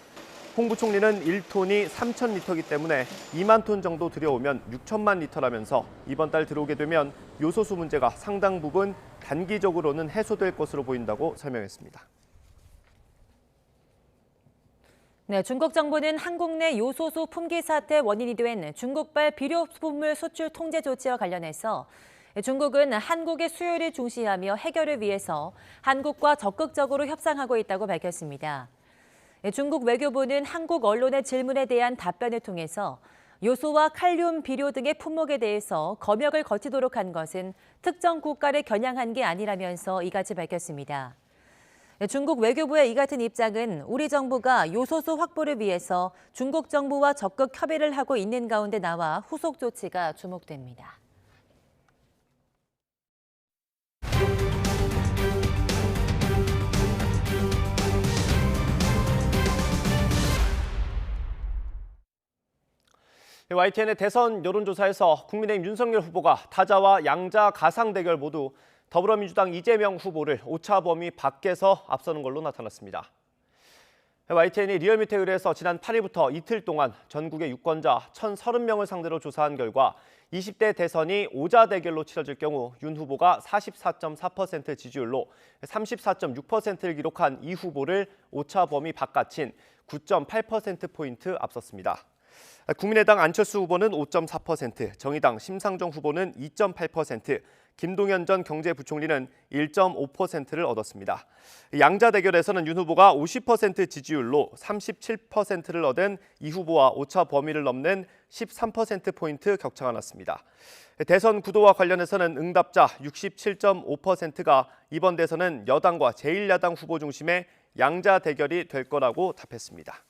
홍 부총리는 1톤이 3천 리터이기 때문에 2만 톤 정도 들여오면 6천만 리터라면서 이번 달 들어오게 되면 요소수 문제가 상당 부분 단기적으로는 해소될 것으로 보인다고 설명했습니다. 네, 중국 정부는 한국 내 요소수 품귀 사태 원인이 된 중국발 비료품물 수출 통제 조치와 관련해서 중국은 한국의 수요를 중시하며 해결을 위해서 한국과 적극적으로 협상하고 있다고 밝혔습니다. 중국 외교부는 한국 언론의 질문에 대한 답변을 통해서 요소와 칼륨 비료 등의 품목에 대해서 검역을 거치도록 한 것은 특정 국가를 겨냥한 게 아니라면서 이같이 밝혔습니다. 중국 외교부의 이 같은 입장은 우리 정부가 요소수 확보를 위해서 중국 정부와 적극 협의를 하고 있는 가운데 나와 후속 조치가 주목됩니다. YTN의 대선 여론조사에서 국민의힘 윤석열 후보가 타자와 양자 가상 대결 모두 더불어민주당 이재명 후보를 오차 범위 밖에서 앞서는 걸로 나타났습니다. YTN이 리얼미터에 의뢰해서 지난 8일부터 이틀 동안 전국의 유권자 1,030명을 상대로 조사한 결과 20대 대선이 오자 대결로 치러질 경우 윤 후보가 44.4% 지지율로 34.6%를 기록한 이 후보를 오차 범위 바깥인 9.8%포인트 앞섰습니다. 국민의당 안철수 후보는 5.4%, 정의당 심상정 후보는 2.8%, 김동연 전 경제부총리는 1.5%를 얻었습니다. 양자 대결에서는 윤 후보가 50% 지지율로 37%를 얻은 이 후보와 오차 범위를 넘는 13%포인트 격차가 났습니다. 대선 구도와 관련해서는 응답자 67.5%가 이번 대선은 여당과 제1야당 후보 중심의 양자 대결이 될 거라고 답했습니다.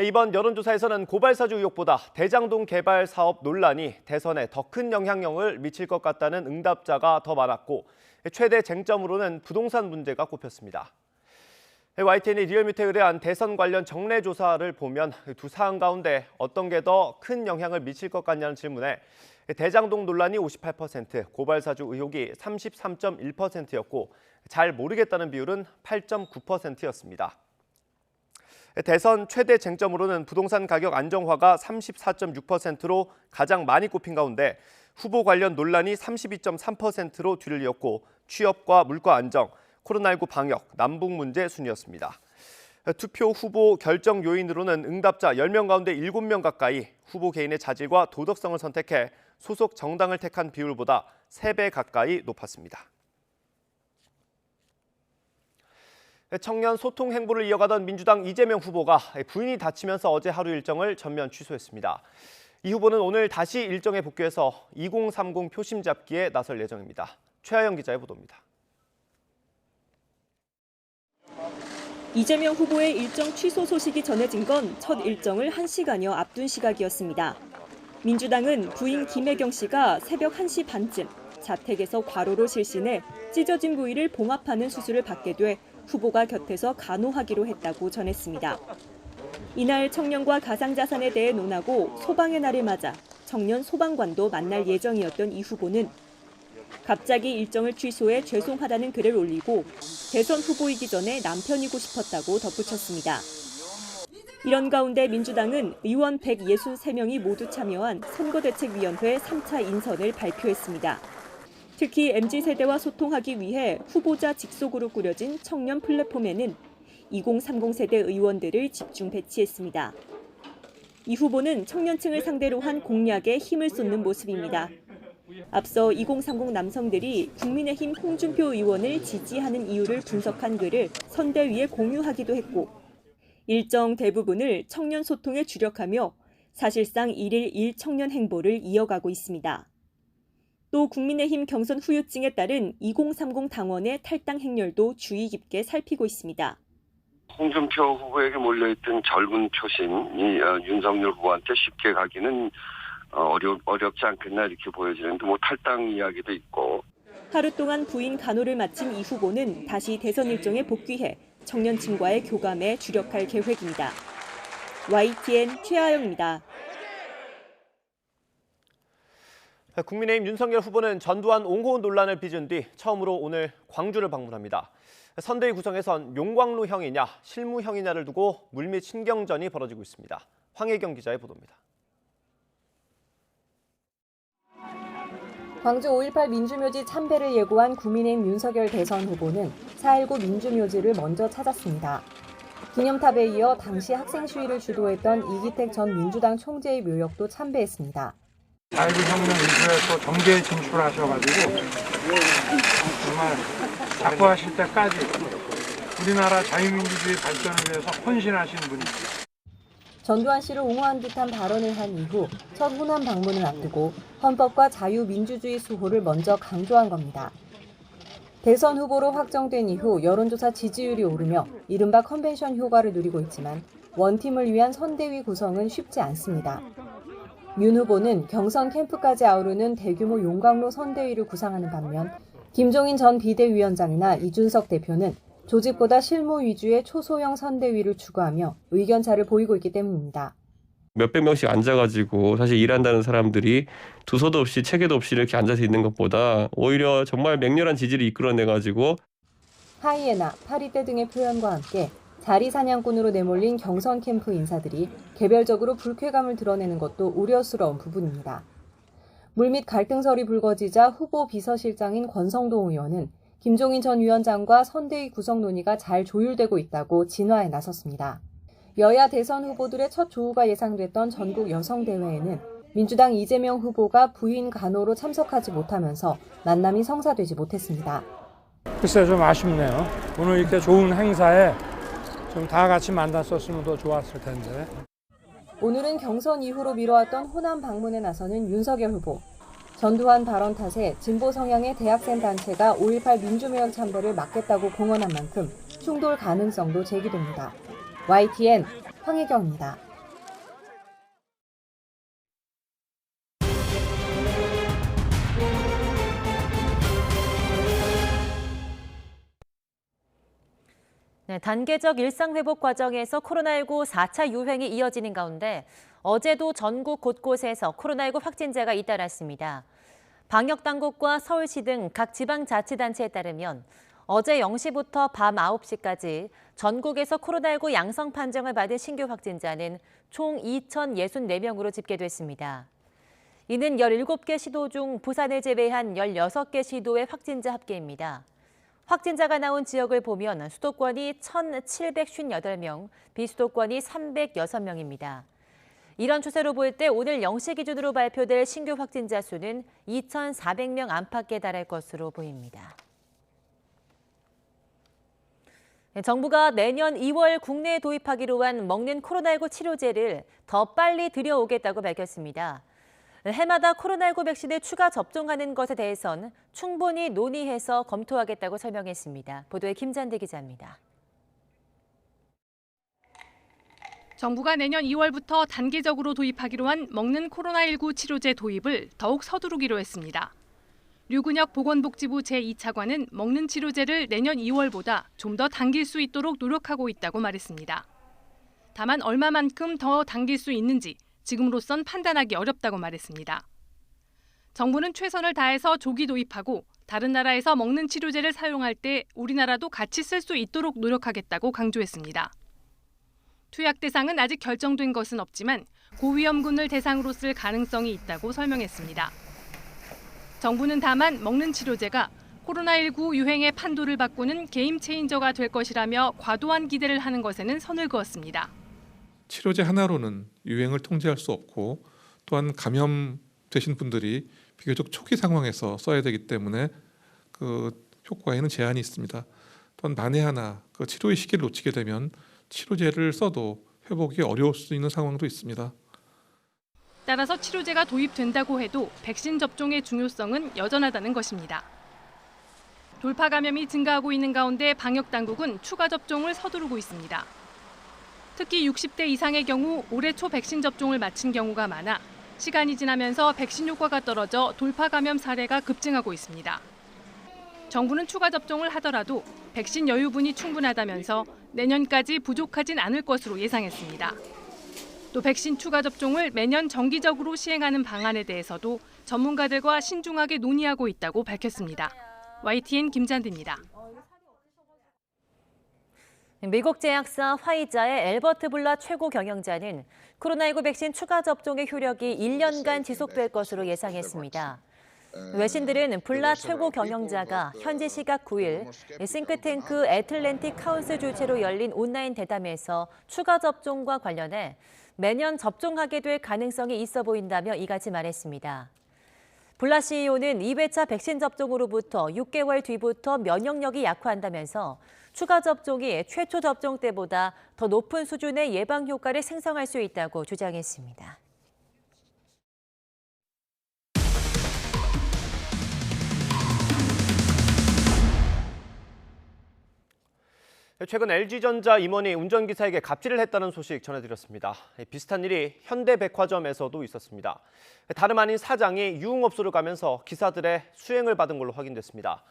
이번 여론조사에서는 고발사주 의혹보다 대장동 개발 사업 논란이 대선에 더 큰 영향력을 미칠 것 같다는 응답자가 더 많았고 최대 쟁점으로는 부동산 문제가 꼽혔습니다. YTN이 리얼미터에 의뢰한 대선 관련 정례 조사를 보면 두 사안 가운데 어떤 게 더 큰 영향을 미칠 것 같냐는 질문에 대장동 논란이 58%, 고발사주 의혹이 33.1%였고 잘 모르겠다는 비율은 8.9%였습니다. 대선 최대 쟁점으로는 부동산 가격 안정화가 34.6%로 가장 많이 꼽힌 가운데 후보 관련 논란이 32.3%로 뒤를 이었고 취업과 물가 안정, 코로나19 방역, 남북 문제 순이었습니다. 투표 후보 결정 요인으로는 응답자 10명 가운데 7명 가까이 후보 개인의 자질과 도덕성을 선택해 소속 정당을 택한 비율보다 3배 가까이 높았습니다. 청년 소통 행보를 이어가던 민주당 이재명 후보가 부인이 다치면서 어제 하루 일정을 전면 취소했습니다. 이 후보는 오늘 다시 일정에 복귀해서 2030 표심 잡기에 나설 예정입니다. 최하영 기자의 보도입니다. 이재명 후보의 일정 취소 소식이 전해진 건 첫 일정을 1시간여 앞둔 시각이었습니다. 민주당은 부인 김혜경 씨가 새벽 1시 반쯤 자택에서 과로로 실신해 찢어진 부위를 봉합하는 수술을 받게 돼 후보가 곁에서 간호하기로 했다고 전했습니다. 이날 청년과 가상자산에 대해 논하고 소방의 날을 맞아 청년 소방관도 만날 예정이었던 이 후보는 갑자기 일정을 취소해 죄송하다는 글을 올리고 대선 후보이기 전에 남편이고 싶었다고 덧붙였습니다. 이런 가운데 민주당은 의원 163명이 모두 참여한 선거대책위원회 3차 인선을 발표했습니다. 특히 MZ세대와 소통하기 위해 후보자 직속으로 꾸려진 청년 플랫폼에는 2030 세대 의원들을 집중 배치했습니다. 이 후보는 청년층을 상대로 한 공약에 힘을 쏟는 모습입니다. 앞서 2030 남성들이 국민의힘 홍준표 의원을 지지하는 이유를 분석한 글을 선대위에 공유하기도 했고 일정 대부분을 청년 소통에 주력하며 사실상 1일 1청년 행보를 이어가고 있습니다. 또 국민의힘 경선 후유증에 따른 2030 당원의 탈당 행렬도 주의 깊게 살피고 있습니다. 홍준표 후보에게 몰려있던 젊은 표심이 윤석열 후보한테 쉽게 가기는 어렵지 않겠나 이렇게 보여지는데 탈당 이야기도 있고. 하루 동안 부인 간호를 마친 이 후보는 다시 대선 일정에 복귀해 청년층과의 교감에 주력할 계획입니다. YTN 최아영입니다. 국민의힘 윤석열 후보는 전두환 옹호 논란을 빚은 뒤 처음으로 오늘 광주를 방문합니다. 선대위 구성에선 용광로형이냐 실무형이냐를 두고 물밑 신경전이 벌어지고 있습니다. 황혜경 기자의 보도입니다. 광주 5.18 민주묘지 참배를 예고한 국민의힘 윤석열 대선 후보는 4.19 민주묘지를 먼저 찾았습니다. 기념탑에 이어 당시 학생 시위를 주도했던 이기택 전 민주당 총재의 묘역도 참배했습니다. 4.19 혁명 이후에 또 정계에 진출하셔가지고 정말 자꾸하실 때까지 우리나라 자유민주주의 발전을 위해서 헌신하신 분이죠. 전두환 씨를 옹호한 듯한 발언을 한 이후 첫 호남 방문을 앞두고 헌법과 자유민주주의 수호를 먼저 강조한 겁니다. 대선 후보로 확정된 이후 여론조사 지지율이 오르며 이른바 컨벤션 효과를 누리고 있지만 원팀을 위한 선대위 구성은 쉽지 않습니다. 윤 후보는 경선 캠프까지 아우르는 대규모 용광로 선대위를 구상하는 반면 김종인 전 비대위원장이나 이준석 대표는 조직보다 실무 위주의 초소형 선대위를 추구하며 의견차를 보이고 있기 때문입니다. 몇백 명씩 앉아가지고 사실 일한다는 사람들이 두서도 없이 체계도 없이 이렇게 앉아서 있는 것보다 오히려 정말 맹렬한 지지를 이끌어내가지고 하이에나, 파리떼 등의 표현과 함께 자리 사냥꾼으로 내몰린 경선 캠프 인사들이 개별적으로 불쾌감을 드러내는 것도 우려스러운 부분입니다. 물밑 갈등설이 불거지자 후보 비서실장인 권성동 의원은 김종인 전 위원장과 선대위 구성 논의가 잘 조율되고 있다고 진화에 나섰습니다. 여야 대선 후보들의 첫 조우가 예상됐던 전국 여성대회에는 민주당 이재명 후보가 부인 간호로 참석하지 못하면서 만남이 성사되지 못했습니다. 글쎄 좀 아쉽네요. 오늘 이렇게 좋은 행사에 좀 다 같이 만났었으면 더 좋았을 텐데. 오늘은 경선 이후로 미뤄왔던 호남 방문에 나서는 윤석열 후보. 전두환 발언 탓에 진보 성향의 대학생 단체가 5.18 민주묘역 참배를 막겠다고 공언한 만큼 충돌 가능성도 제기됩니다. YTN 황혜경입니다. 네, 단계적 일상회복 과정에서 코로나19 4차 유행이 이어지는 가운데 어제도 전국 곳곳에서 코로나19 확진자가 잇따랐습니다. 방역당국과 서울시 등 각 지방자치단체에 따르면 어제 0시부터 밤 9시까지 전국에서 코로나19 양성 판정을 받은 신규 확진자는 총 2,064명으로 집계됐습니다. 이는 17개 시도 중 부산을 제외한 16개 시도의 확진자 합계입니다. 확진자가 나온 지역을 보면 수도권이 1,758명, 비수도권이 306명입니다. 이런 추세로 볼 때 오늘 0시 기준으로 발표될 신규 확진자 수는 2,400명 안팎에 달할 것으로 보입니다. 정부가 내년 2월 국내에 도입하기로 한 먹는 코로나19 치료제를 더 빨리 들여오겠다고 밝혔습니다. 해마다 코로나19 백신을 추가 접종하는 것에 대해선 충분히 논의해서 검토하겠다고 설명했습니다. 보도에 김잔대 기자입니다. 정부가 내년 2월부터 단계적으로 도입하기로 한 먹는 코로나19 치료제 도입을 더욱 서두르기로 했습니다. 류근혁 보건복지부 제2차관은 먹는 치료제를 내년 2월보다 좀 더 당길 수 있도록 노력하고 있다고 말했습니다. 다만 얼마만큼 더 당길 수 있는지 지금으로선 판단하기 어렵다고 말했습니다. 정부는 최선을 다해서 조기 도입하고 다른 나라에서 먹는 치료제를 사용할 때 우리나라도 같이 쓸 수 있도록 노력하겠다고 강조했습니다. 투약 대상은 아직 결정된 것은 없지만 고위험군을 대상으로 쓸 가능성이 있다고 설명했습니다. 정부는 다만 먹는 치료제가 코로나19 유행의 판도를 바꾸는 게임 체인저가 될 것이라며 과도한 기대를 하는 것에는 선을 그었습니다. 치료제 하나로는 유행을 통제할 수 없고 또한 감염되신 분들이 비교적 초기 상황에서 써야 되기 때문에 그 효과에는 제한이 있습니다. 또한 만에 하나 그 치료의 시기를 놓치게 되면 치료제를 써도 회복이 어려울 수 있는 상황도 있습니다. 따라서 치료제가 도입된다고 해도 백신 접종의 중요성은 여전하다는 것입니다. 돌파 감염이 증가하고 있는 가운데 방역 당국은 추가 접종을 서두르고 있습니다. 특히 60대 이상의 경우 올해 초 백신 접종을 마친 경우가 많아 시간이 지나면서 백신 효과가 떨어져 돌파 감염 사례가 급증하고 있습니다. 정부는 추가 접종을 하더라도 백신 여유분이 충분하다면서 내년까지 부족하진 않을 것으로 예상했습니다. 또 백신 추가 접종을 매년 정기적으로 시행하는 방안에 대해서도 전문가들과 신중하게 논의하고 있다고 밝혔습니다. YTN 김잔디입니다. 미국 제약사 화이자의 앨버트 불라 최고 경영자는 코로나19 백신 추가 접종의 효력이 1년간 지속될 것으로 예상했습니다. 외신들은 불라 최고 경영자가 현지 시각 9일 싱크탱크 애틀랜틱 카운슬 주최로 열린 온라인 대담에서 추가 접종과 관련해 매년 접종하게 될 가능성이 있어 보인다며 이같이 말했습니다. 불라 CEO는 2회차 백신 접종으로부터 6개월 뒤부터 면역력이 약화한다면서 추가 접종이 최초 접종 때보다 더 높은 수준의 예방 효과를 생성할 수 있다고 주장했습니다. 최근 LG전자 임원이 운전기사에게 갑질을 했다는 소식 전해드렸습니다. 비슷한 일이 현대백화점에서도 있었습니다. 다름 아닌 사장이 유흥업소를 가면서 기사들의 수행을 받은 걸로 확인됐습니다.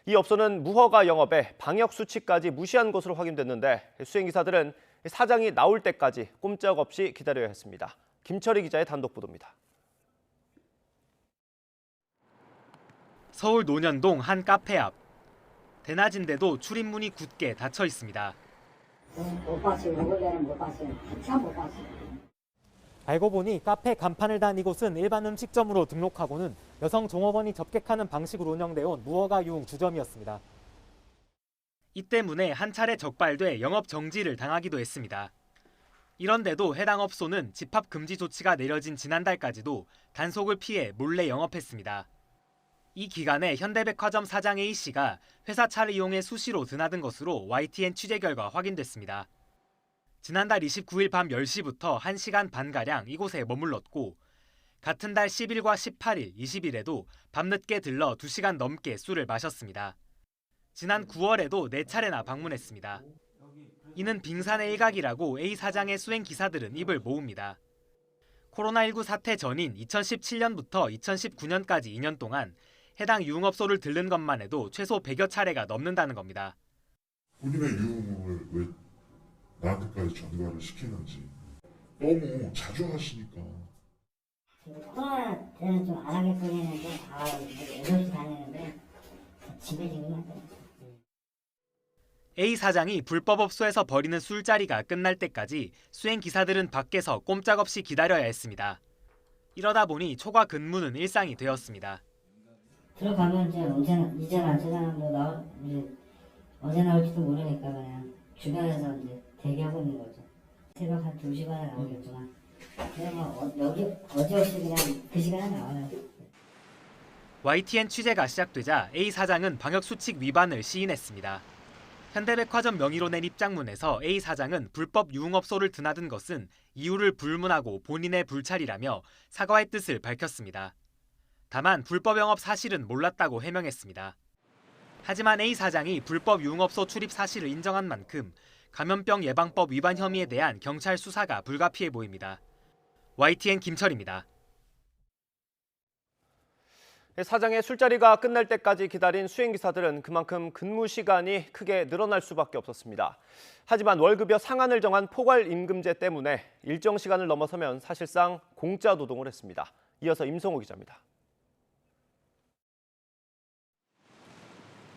이 업소는 무허가 영업에 방역 수칙까지 무시한 것으로 확인됐는데 수행기사들은 사장이 나올 때까지 꼼짝없이 기다려야 했습니다. 김철희 기자의 단독 보도입니다. 서울 논현동 한 카페 앞. 대낮인데도 출입문이 굳게 닫혀 있습니다. 못 봤어요. 원래는 못 봤어요. 참 못 봤어요. 알고 보니 카페 간판을 단 이곳은 일반 음식점으로 등록하고는 여성 종업원이 접객하는 방식으로 운영되어 온 무허가 유흥 주점이었습니다. 이 때문에 한 차례 적발돼 영업 정지를 당하기도 했습니다. 이런데도 해당 업소는 집합 금지 조치가 내려진 지난달까지도 단속을 피해 몰래 영업했습니다. 이 기간에 현대백화점 사장 A씨가 회사 차를 이용해 수시로 드나든 것으로 YTN 취재 결과 확인됐습니다. 지난달 29일 밤 10시부터 1시간 반가량 이곳에 머물렀고 같은 달 10일과 18일, 20일에도 밤늦게 들러 2시간 넘게 술을 마셨습니다. 지난 9월에도 4차례나 방문했습니다. 이는 빙산의 일각이라고 A 사장의 수행 기사들은 입을 모읍니다. 코로나19 사태 전인 2017년부터 2019년까지 2년 동안 해당 유흥업소를 들른 것만 해도 최소 100여 차례가 넘는다는 겁니다. 본인의 유흥을 왜 나한테까지 전가를 시키는지 너무 자주 하시니까. 코로나 때는 좀 안 하겠거니 했는데 다 8시 다니는데 집에 지금 하더라고요. A 사장이 불법 업소에서 벌이는 술자리가 끝날 때까지 수행 기사들은 밖에서 꼼짝없이 기다려야 했습니다. 이러다 보니 초과 근무는 일상이 되었습니다. 들어가면 이제 언제 나올지도 모르니까 그냥 주변에서 이제 대기하고 있는 거죠. 새벽 한 2시간에 나오겠지만 그냥 여기 어지없이 그냥 그 시간에 나와요. YTN 취재가 시작되자 A 사장은 방역 수칙 위반을 시인했습니다. 현대백화점 명의로 낸 입장문에서 A 사장은 불법 유흥업소를 드나든 것은 이유를 불문하고 본인의 불찰이라며 사과의 뜻을 밝혔습니다. 다만 불법 영업 사실은 몰랐다고 해명했습니다. 하지만 A 사장이 불법 유흥업소 출입 사실을 인정한 만큼 감염병 예방법 위반 혐의에 대한 경찰 수사가 불가피해 보입니다. YTN 김철입니다. 사장의 술자리가 끝날 때까지 기다린 수행기사들은 그만큼 근무 시간이 크게 늘어날 수밖에 없었습니다. 하지만 월급여 상한을 정한 포괄임금제 때문에 일정 시간을 넘어서면 사실상 공짜 노동을 했습니다. 이어서 임성호 기자입니다.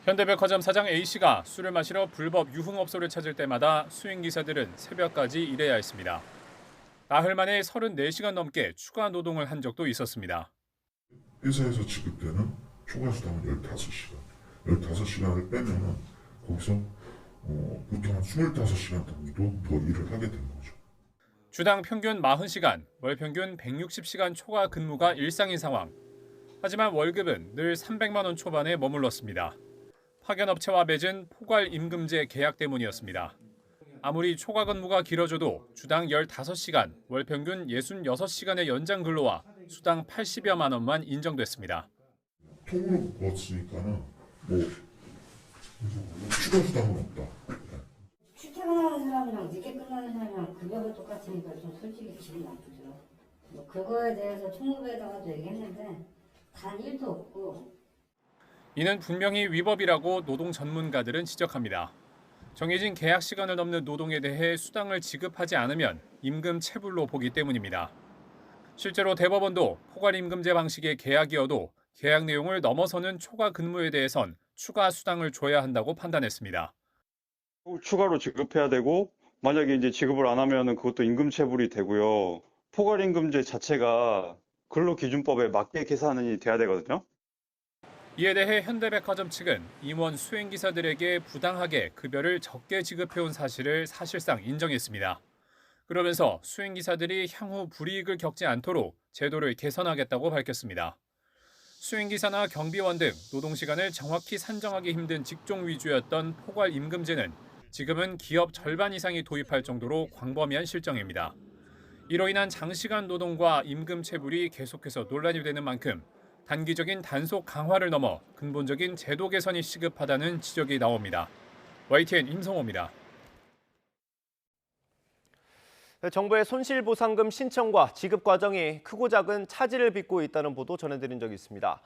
현대백화점 사장 A씨가 술을 마시러 불법 유흥업소를 찾을 때마다 수행기사들은 새벽까지 일해야 했습니다. 나흘 만에 34시간 넘게 추가 노동을 한 적도 있었습니다. 회사에서 지급되는 초과 수당은 15시간. 15시간을 빼면은 거기서 보통 한 25시간 정도 더 일을 하게 된 거죠. 주당 평균 40시간, 월 평균 160시간 초과 근무가 일상인 상황. 하지만 월급은 늘 300만 원 초반에 머물렀습니다. 파견업체와 맺은 포괄임금제 계약 때문이었습니다. 아무리 초과 근무가 길어져도 주당 15시간, 월 평균 66시간의 연장 근로와 수당 80여만 원만 인정됐습니다. 통으로 먹었으니까는 추가 수당은 없다. 출퇴근하는 사람이랑 늦게 끝나는 사람이랑 급여가 똑같으니까 좀 솔직히 기분 나쁘죠. 그거에 대해서 총무부에다가도 얘기했는데 단 1도 없고. 이는 분명히 위법이라고 노동 전문가들은 지적합니다. 정해진 계약 시간을 넘는 노동에 대해 수당을 지급하지 않으면 임금 체불로 보기 때문입니다. 실제로 대법원도 포괄임금제 방식의 계약이어도 계약 내용을 넘어서는 초과 근무에 대해선 추가 수당을 줘야 한다고 판단했습니다. 추가로 지급해야 되고 만약에 이제 지급을 안 하면은 그것도 임금 체불이 되고요. 포괄임금제 자체가 근로기준법에 맞게 계산이 돼야 되거든요. 이에 대해 현대백화점 측은 임원 수행기사들에게 부당하게 급여를 적게 지급해온 사실을 사실상 인정했습니다. 그러면서 수행기사들이 향후 불이익을 겪지 않도록 제도를 개선하겠다고 밝혔습니다. 수행기사나 경비원 등 노동시간을 정확히 산정하기 힘든 직종 위주였던 포괄임금제는 지금은 기업 절반 이상이 도입할 정도로 광범위한 실정입니다. 이로 인한 장시간 노동과 임금 체불이 계속해서 논란이 되는 만큼 단기적인 단속 강화를 넘어 근본적인 제도 개선이 시급하다는 지적이 나옵니다. YTN 임성호입니다. 정부의 손실보상금 신청과 지급 과정이 크고 작은 차질을 빚고 있다는 보도 전해드린 적이 있습니다.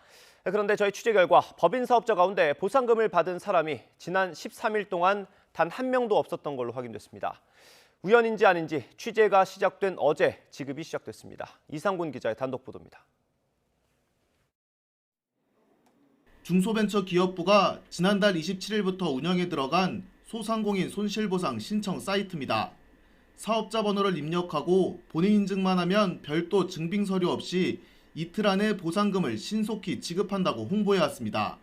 그런데 저희 취재 결과 법인 사업자 가운데 보상금을 받은 사람이 지난 13일 동안 단 한 명도 없었던 걸로 확인됐습니다. 우연인지 아닌지 취재가 시작된 어제 지급이 시작됐습니다. 이상군 기자의 단독 보도입니다. 중소벤처기업부가 지난달 27일부터 운영에 들어간 소상공인 손실보상 신청 사이트입니다. 사업자 번호를 입력하고 본인 인증만 하면 별도 증빙 서류 없이 이틀 안에 보상금을 신속히 지급한다고 홍보해왔습니다.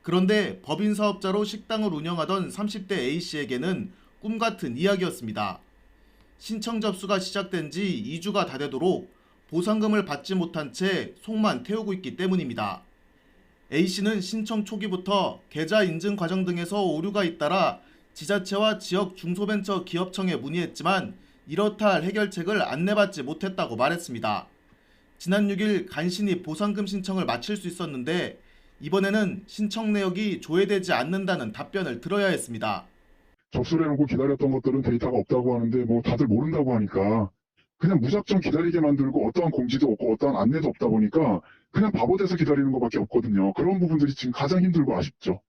그런데 법인 사업자로 식당을 운영하던 30대 A씨에게는 꿈같은 이야기였습니다. 신청 접수가 시작된 지 2주가 다 되도록 보상금을 받지 못한 채 속만 태우고 있기 때문입니다. A씨는 신청 초기부터 계좌 인증 과정 등에서 오류가 잇따라 지자체와 지역 중소벤처기업청에 문의했지만 이렇다 할 해결책을 안내받지 못했다고 말했습니다. 지난 6일 간신히 보상금 신청을 마칠 수 있었는데 이번에는 신청 내역이 조회되지 않는다는 답변을 들어야 했습니다. 접수를 해놓고 기다렸던 것들은 데이터가 없다고 하는데 다들 모른다고 하니까 그냥 무작정 기다리게 만들고 어떠한 공지도 없고 어떠한 안내도 없다 보니까 그냥 바보 돼서 기다리는 것밖에 없거든요. 그런 부분들이 지금 가장 힘들고 아쉽죠.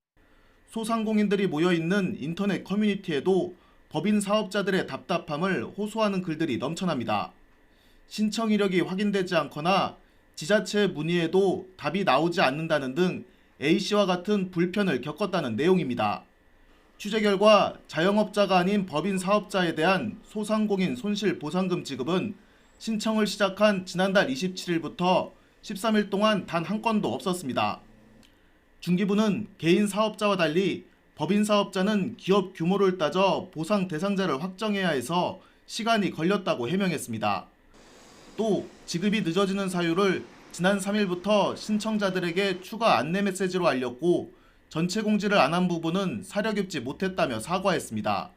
소상공인들이 모여있는 인터넷 커뮤니티에도 법인 사업자들의 답답함을 호소하는 글들이 넘쳐납니다. 신청 이력이 확인되지 않거나 지자체 문의에도 답이 나오지 않는다는 등 A씨와 같은 불편을 겪었다는 내용입니다. 취재 결과 자영업자가 아닌 법인 사업자에 대한 소상공인 손실보상금 지급은 신청을 시작한 지난달 27일부터 13일 동안 단 한 건도 없었습니다. 중기부는 개인 사업자와 달리 법인 사업자는 기업 규모를 따져 보상 대상자를 확정해야 해서 시간이 걸렸다고 해명했습니다. 또 지급이 늦어지는 사유를 지난 3일부터 신청자들에게 추가 안내 메시지로 알렸고 전체 공지를 안 한 부분은 사려 깊지 못했다며 사과했습니다.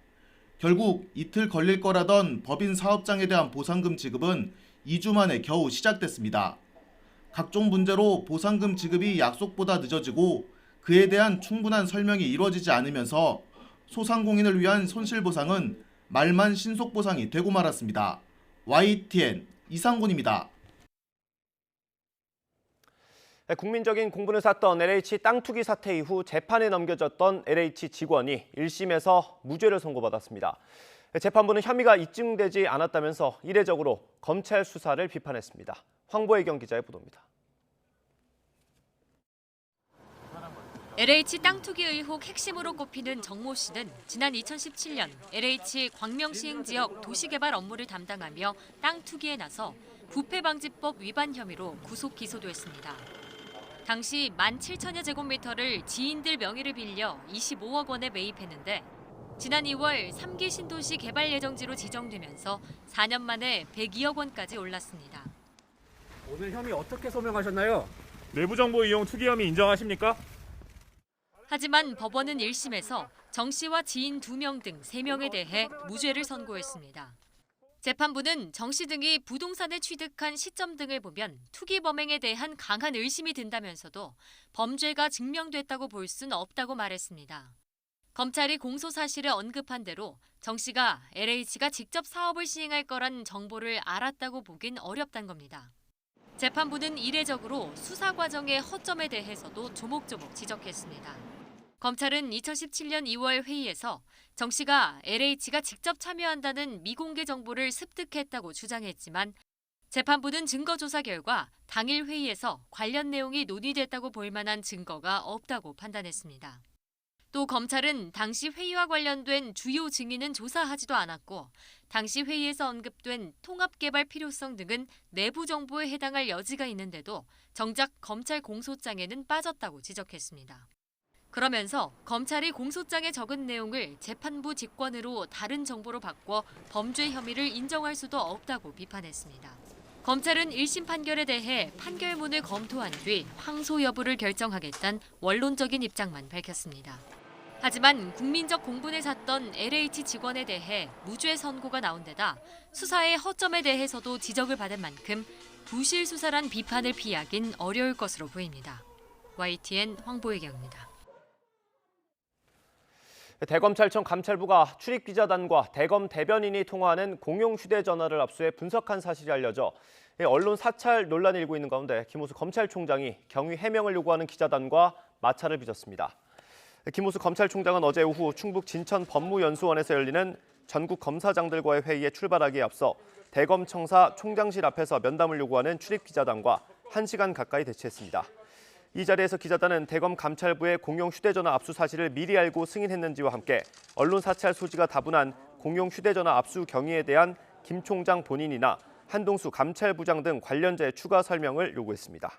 결국 이틀 걸릴 거라던 법인 사업장에 대한 보상금 지급은 2주 만에 겨우 시작됐습니다. 각종 문제로 보상금 지급이 약속보다 늦어지고 그에 대한 충분한 설명이 이루어지지 않으면서 소상공인을 위한 손실보상은 말만 신속보상이 되고 말았습니다. YTN 이상군입니다. 국민적인 공분을 샀던 LH 땅 투기 사태 이후 재판에 넘겨졌던 LH 직원이 1심에서 무죄를 선고받았습니다. 재판부는 혐의가 입증되지 않았다면서 이례적으로 검찰 수사를 비판했습니다. 황보혜경 기자의 보도입니다. LH 땅 투기 의혹 핵심으로 꼽히는 정모 씨는 지난 2017년 LH 광명시흥 지역 도시개발 업무를 담당하며 땅 투기에 나서 부패방지법 위반 혐의로 구속 기소됐습니다. 당시 17,000여 제곱미터를 지인들 명의를 빌려 25억 원에 매입했는데 지난 2월 3기 신도시 개발 예정지로 지정되면서 4년 만에 102억 원까지 올랐습니다. 오늘 혐의 어떻게 소명하셨나요? 내부 정보 이용 투기 혐의 인정하십니까? 하지만 법원은 1심에서 정 씨와 지인 2명 등 3명에 대해 무죄를 선고했습니다. 재판부는 정 씨 등이 부동산을 취득한 시점 등을 보면 투기 범행에 대한 강한 의심이 든다면서도 범죄가 증명됐다고 볼 수는 없다고 말했습니다. 검찰이 공소 사실을 언급한 대로 정 씨가 LH가 직접 사업을 시행할 거란 정보를 알았다고 보긴 어렵단 겁니다. 재판부는 이례적으로 수사 과정의 허점에 대해서도 조목조목 지적했습니다. 검찰은 2017년 2월 회의에서 정 씨가 LH가 직접 참여한다는 미공개 정보를 습득했다고 주장했지만 재판부는 증거조사 결과 당일 회의에서 관련 내용이 논의됐다고 볼 만한 증거가 없다고 판단했습니다. 또 검찰은 당시 회의와 관련된 주요 증인은 조사하지도 않았고 당시 회의에서 언급된 통합개발 필요성 등은 내부 정보에 해당할 여지가 있는데도 정작 검찰 공소장에는 빠졌다고 지적했습니다. 그러면서 검찰이 공소장에 적은 내용을 재판부 직권으로 다른 정보로 바꿔 범죄 혐의를 인정할 수도 없다고 비판했습니다. 검찰은 1심 판결에 대해 판결문을 검토한 뒤 항소 여부를 결정하겠다는 원론적인 입장만 밝혔습니다. 하지만 국민적 공분을 샀던 LH 직원에 대해 무죄 선고가 나온 데다 수사의 허점에 대해서도 지적을 받은 만큼 부실 수사란 비판을 피하긴 어려울 것으로 보입니다. YTN 황보혜경입니다. 대검찰청 감찰부가 출입기자단과 대검 대변인이 통화하는 공용 휴대전화를 압수해 분석한 사실이 알려져 언론 사찰 논란이 일고 있는 가운데 김호수 검찰총장이 경위 해명을 요구하는 기자단과 마찰을 빚었습니다. 김호수 검찰총장은 어제 오후 충북 진천 법무연수원에서 열리는 전국 검사장들과의 회의에 출발하기에 앞서 대검청사 총장실 앞에서 면담을 요구하는 출입기자단과 1시간 가까이 대치했습니다. 이 자리에서 기자단은 대검 감찰부의 공용 휴대전화 압수 사실을 미리 알고 승인했는지와 함께 언론 사찰 소지가 다분한 공용 휴대전화 압수 경위에 대한 김 총장 본인이나 한동수 감찰부장 등 관련자의 추가 설명을 요구했습니다.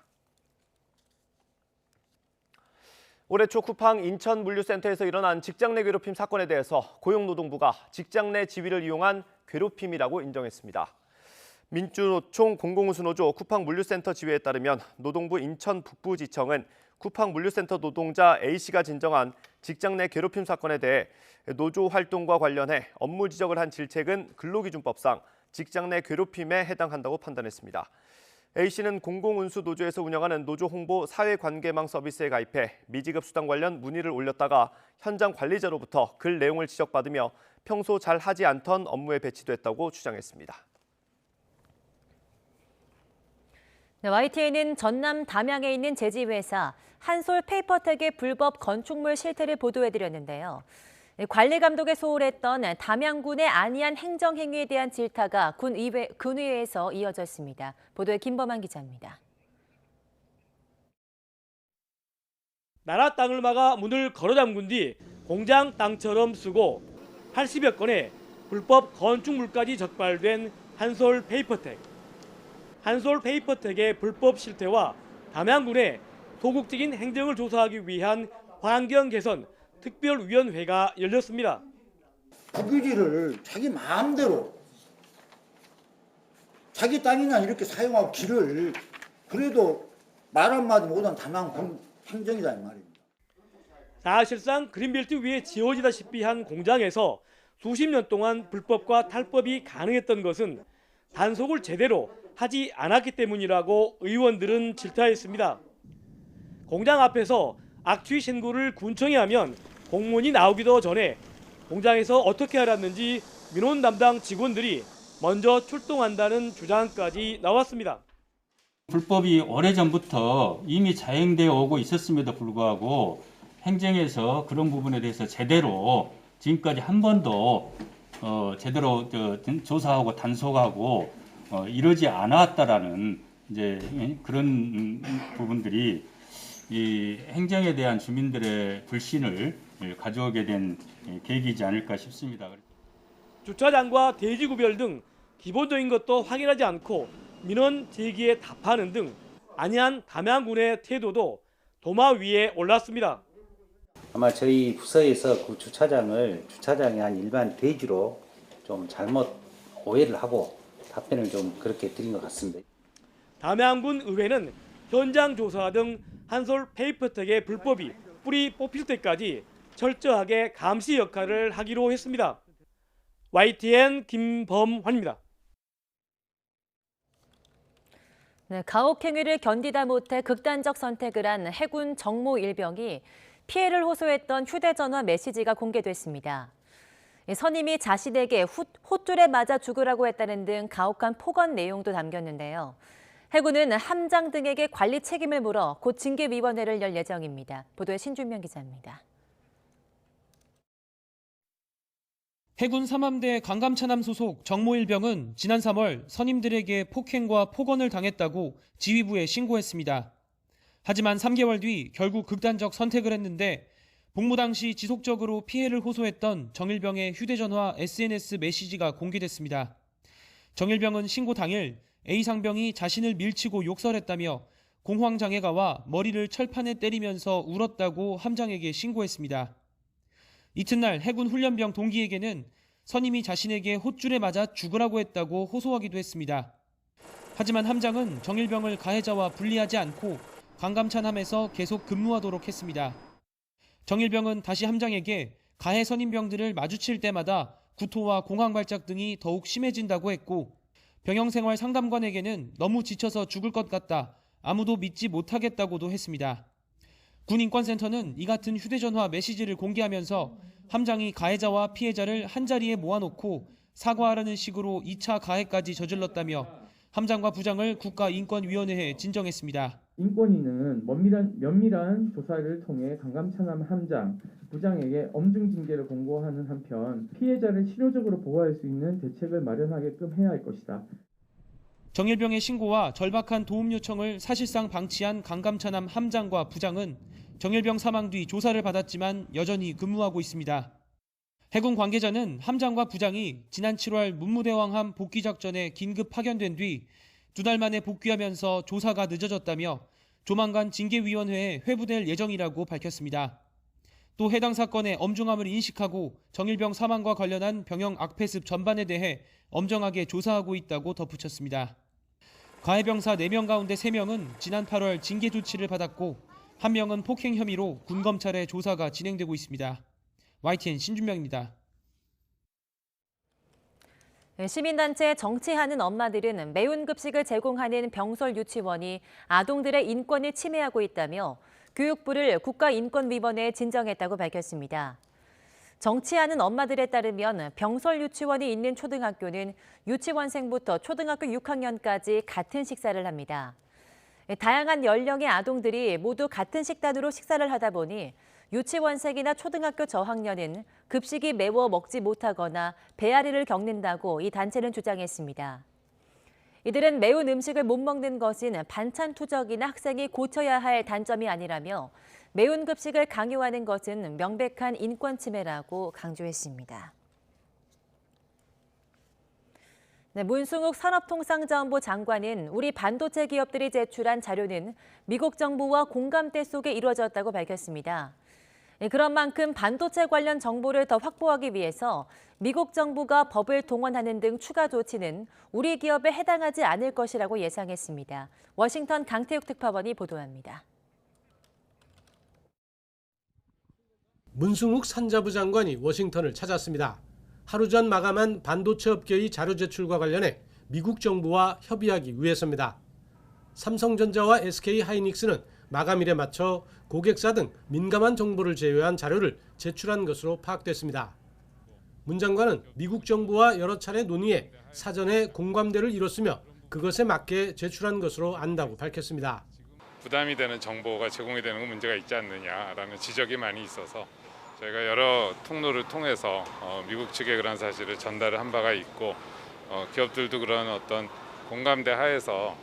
올해 초 쿠팡 인천물류센터에서 일어난 직장 내 괴롭힘 사건에 대해서 고용노동부가 직장 내 지위를 이용한 괴롭힘이라고 인정했습니다. 민주노총 공공운수노조 쿠팡물류센터 지회에 따르면 노동부 인천 북부지청은 쿠팡물류센터 노동자 A씨가 진정한 직장 내 괴롭힘 사건에 대해 노조 활동과 관련해 업무 지적을 한 질책은 근로기준법상 직장 내 괴롭힘에 해당한다고 판단했습니다. A씨는 공공운수노조에서 운영하는 노조 홍보 사회관계망 서비스에 가입해 미지급 수당 관련 문의를 올렸다가 현장 관리자로부터 글 내용을 지적받으며 평소 잘 하지 않던 업무에 배치됐다고 주장했습니다. YTN은 전남 담양에 있는 제지회사 한솔 페이퍼텍의 불법 건축물 실태를 보도해드렸는데요. 관리 감독에 소홀했던 담양군의 안이한 행정행위에 대한 질타가 군의회에서 이어졌습니다. 보도에 김범한 기자입니다. 나라 땅을 막아 문을 걸어잠근 뒤 공장 땅처럼 쓰고 80여 건의 불법 건축물까지 적발된 한솔 페이퍼텍. 한솔 페이퍼텍의 불법 실태와 담양군의 소극적인 행정을 조사하기 위한 환경 개선 특별위원회가 열렸습니다. 국유지를 자기 마음대로 자기 땅이나 이렇게 사용하고 길을 그래도 말 한마디 못한 담양군 행정이다 이 말입니다. 사실상 그린벨트 위에 지어지다시피 한 공장에서 수십 년 동안 불법과 탈법이 가능했던 것은 단속을 제대로 하지 않았기 때문이라고 의원들은 질타했습니다. 공장 앞에서 악취 신고를 군청에 하면 공문이 나오기도 전에 공장에서 어떻게 알았는지 민원 담당 직원들이 먼저 출동한다는 주장까지 나왔습니다. 불법이 오래전부터 이미 자행되어 오고 있었음에도 불구하고 행정에서 그런 부분에 대해서 제대로 지금까지 한 번도 제대로 조사하고 단속하고 이러지 않았다라는 이제 그런 부분들이 이 행정에 대한 주민들의 불신을 가져오게 된 계기이지 않을까 싶습니다. 주차장과 대지 구별 등 기본적인 것도 확인하지 않고 민원 제기에 답하는 등 안양 담양군의 태도도 도마 위에 올랐습니다. 아마 저희 부서에서 그 주차장이 한 일반 대지로 좀 잘못 오해를 하고 답변을 좀 그렇게 드린 것 같습니다. 담양군 의회는 현장 조사 등 한솔 페이퍼텍의 불법이 뿌리 뽑힐 때까지 철저하게 감시 역할을 하기로 했습니다. YTN 김범환입니다. 네, 가혹행위를 견디다 못해 극단적 선택을 한 해군 정모 일병이 피해를 호소했던 휴대전화 메시지가 공개됐습니다. 선임이 자신에게 헛줄에 맞아 죽으라고 했다는 등 가혹한 폭언 내용도 담겼는데요. 해군은 함장 등에게 관리 책임을 물어 곧 징계위원회를 열 예정입니다. 보도에 신준명 기자입니다. 해군 3함대 강감차남 소속 정모일병은 지난 3월 선임들에게 폭행과 폭언을 당했다고 지휘부에 신고했습니다. 하지만 3개월 뒤 결국 극단적 선택을 했는데 복무 당시 지속적으로 피해를 호소했던 정일병의 휴대전화 SNS 메시지가 공개됐습니다. 정일병은 신고 당일 A 상병이 자신을 밀치고 욕설했다며 공황장애가 와 머리를 철판에 때리면서 울었다고 함장에게 신고했습니다. 이튿날 해군 훈련병 동기에게는 선임이 자신에게 헛줄에 맞아 죽으라고 했다고 호소하기도 했습니다. 하지만 함장은 정일병을 가해자와 분리하지 않고 강감찬함에서 계속 근무하도록 했습니다. 정일병은 다시 함장에게 가해 선임병들을 마주칠 때마다 구토와 공황 발작 등이 더욱 심해진다고 했고 병영생활 상담관에게는 너무 지쳐서 죽을 것 같다, 아무도 믿지 못하겠다고도 했습니다. 군인권센터는 이 같은 휴대전화 메시지를 공개하면서 함장이 가해자와 피해자를 한자리에 모아놓고 사과하라는 식으로 2차 가해까지 저질렀다며 함장과 부장을 국가인권위원회에 진정했습니다. 인권위는 면밀한 조사를 통해 강감찬남 함장, 부장에게 엄중 징계를 공고하는 한편 피해자를 실효적으로 보호할 수 있는 대책을 마련하게끔 해야 할 것이다. 정일병의 신고와 절박한 도움 요청을 사실상 방치한 강감차남 함장과 부장은 정일병 사망 뒤 조사를 받았지만 여전히 근무하고 있습니다. 해군 관계자는 함장과 부장이 지난 7월 문무대왕함 복귀작전에 긴급 파견된 뒤 2달 만에 복귀하면서 조사가 늦어졌다며 조만간 징계위원회에 회부될 예정이라고 밝혔습니다. 또 해당 사건의 엄중함을 인식하고 정일병 사망과 관련한 병영 악패습 전반에 대해 엄정하게 조사하고 있다고 덧붙였습니다. 가해병사 4명 가운데 3명은 지난 8월 징계 조치를 받았고 1명은 폭행 혐의로 군검찰의 조사가 진행되고 있습니다. YTN 신준명입니다. 시민단체 정치하는 엄마들은 매운급식을 제공하는 병설 유치원이 아동들의 인권을 침해하고 있다며 교육부를 국가인권위원회에 진정했다고 밝혔습니다. 정치하는 엄마들에 따르면 병설 유치원이 있는 초등학교는 유치원생부터 초등학교 6학년까지 같은 식사를 합니다. 다양한 연령의 아동들이 모두 같은 식단으로 식사를 하다 보니 유치원생이나 초등학교 저학년은 급식이 매워 먹지 못하거나 배앓이를 겪는다고 이 단체는 주장했습니다. 이들은 매운 음식을 못 먹는 것은 반찬 투적이나 학생이 고쳐야 할 단점이 아니라며 매운 급식을 강요하는 것은 명백한 인권 침해라고 강조했습니다. 네, 문승욱 산업통상자원부 장관은 우리 반도체 기업들이 제출한 자료는 미국 정부와 공감대 속에 이루어졌다고 밝혔습니다. 그런 만큼 반도체 관련 정보를 더 확보하기 위해서 미국 정부가 법을 동원하는 등 추가 조치는 우리 기업에 해당하지 않을 것이라고 예상했습니다. 워싱턴 강태욱 특파원이 보도합니다. 문승욱 산자부 장관이 워싱턴을 찾았습니다. 하루 전 마감한 반도체 업계의 자료 제출과 관련해 미국 정부와 협의하기 위해서입니다. 삼성전자와 SK하이닉스는 마감일에 맞춰 고객사 등 민감한 정보를 제외한 자료를 제출한 것으로 파악됐습니다. 문 장관은 미국 정부와 여러 차례 논의해 사전에 공감대를 이뤘으며 그것에 맞게 제출한 것으로 안다고 밝혔습니다. 부담이 되는 정보가 제공이 되는 건 문제가 있지 않느냐라는 지적이 많이 있어서 저희가 여러 통로를 통해서 미국 측에 그런 사실을 전달을 한 바가 있고 기업들도 그런 어떤 공감대 하에서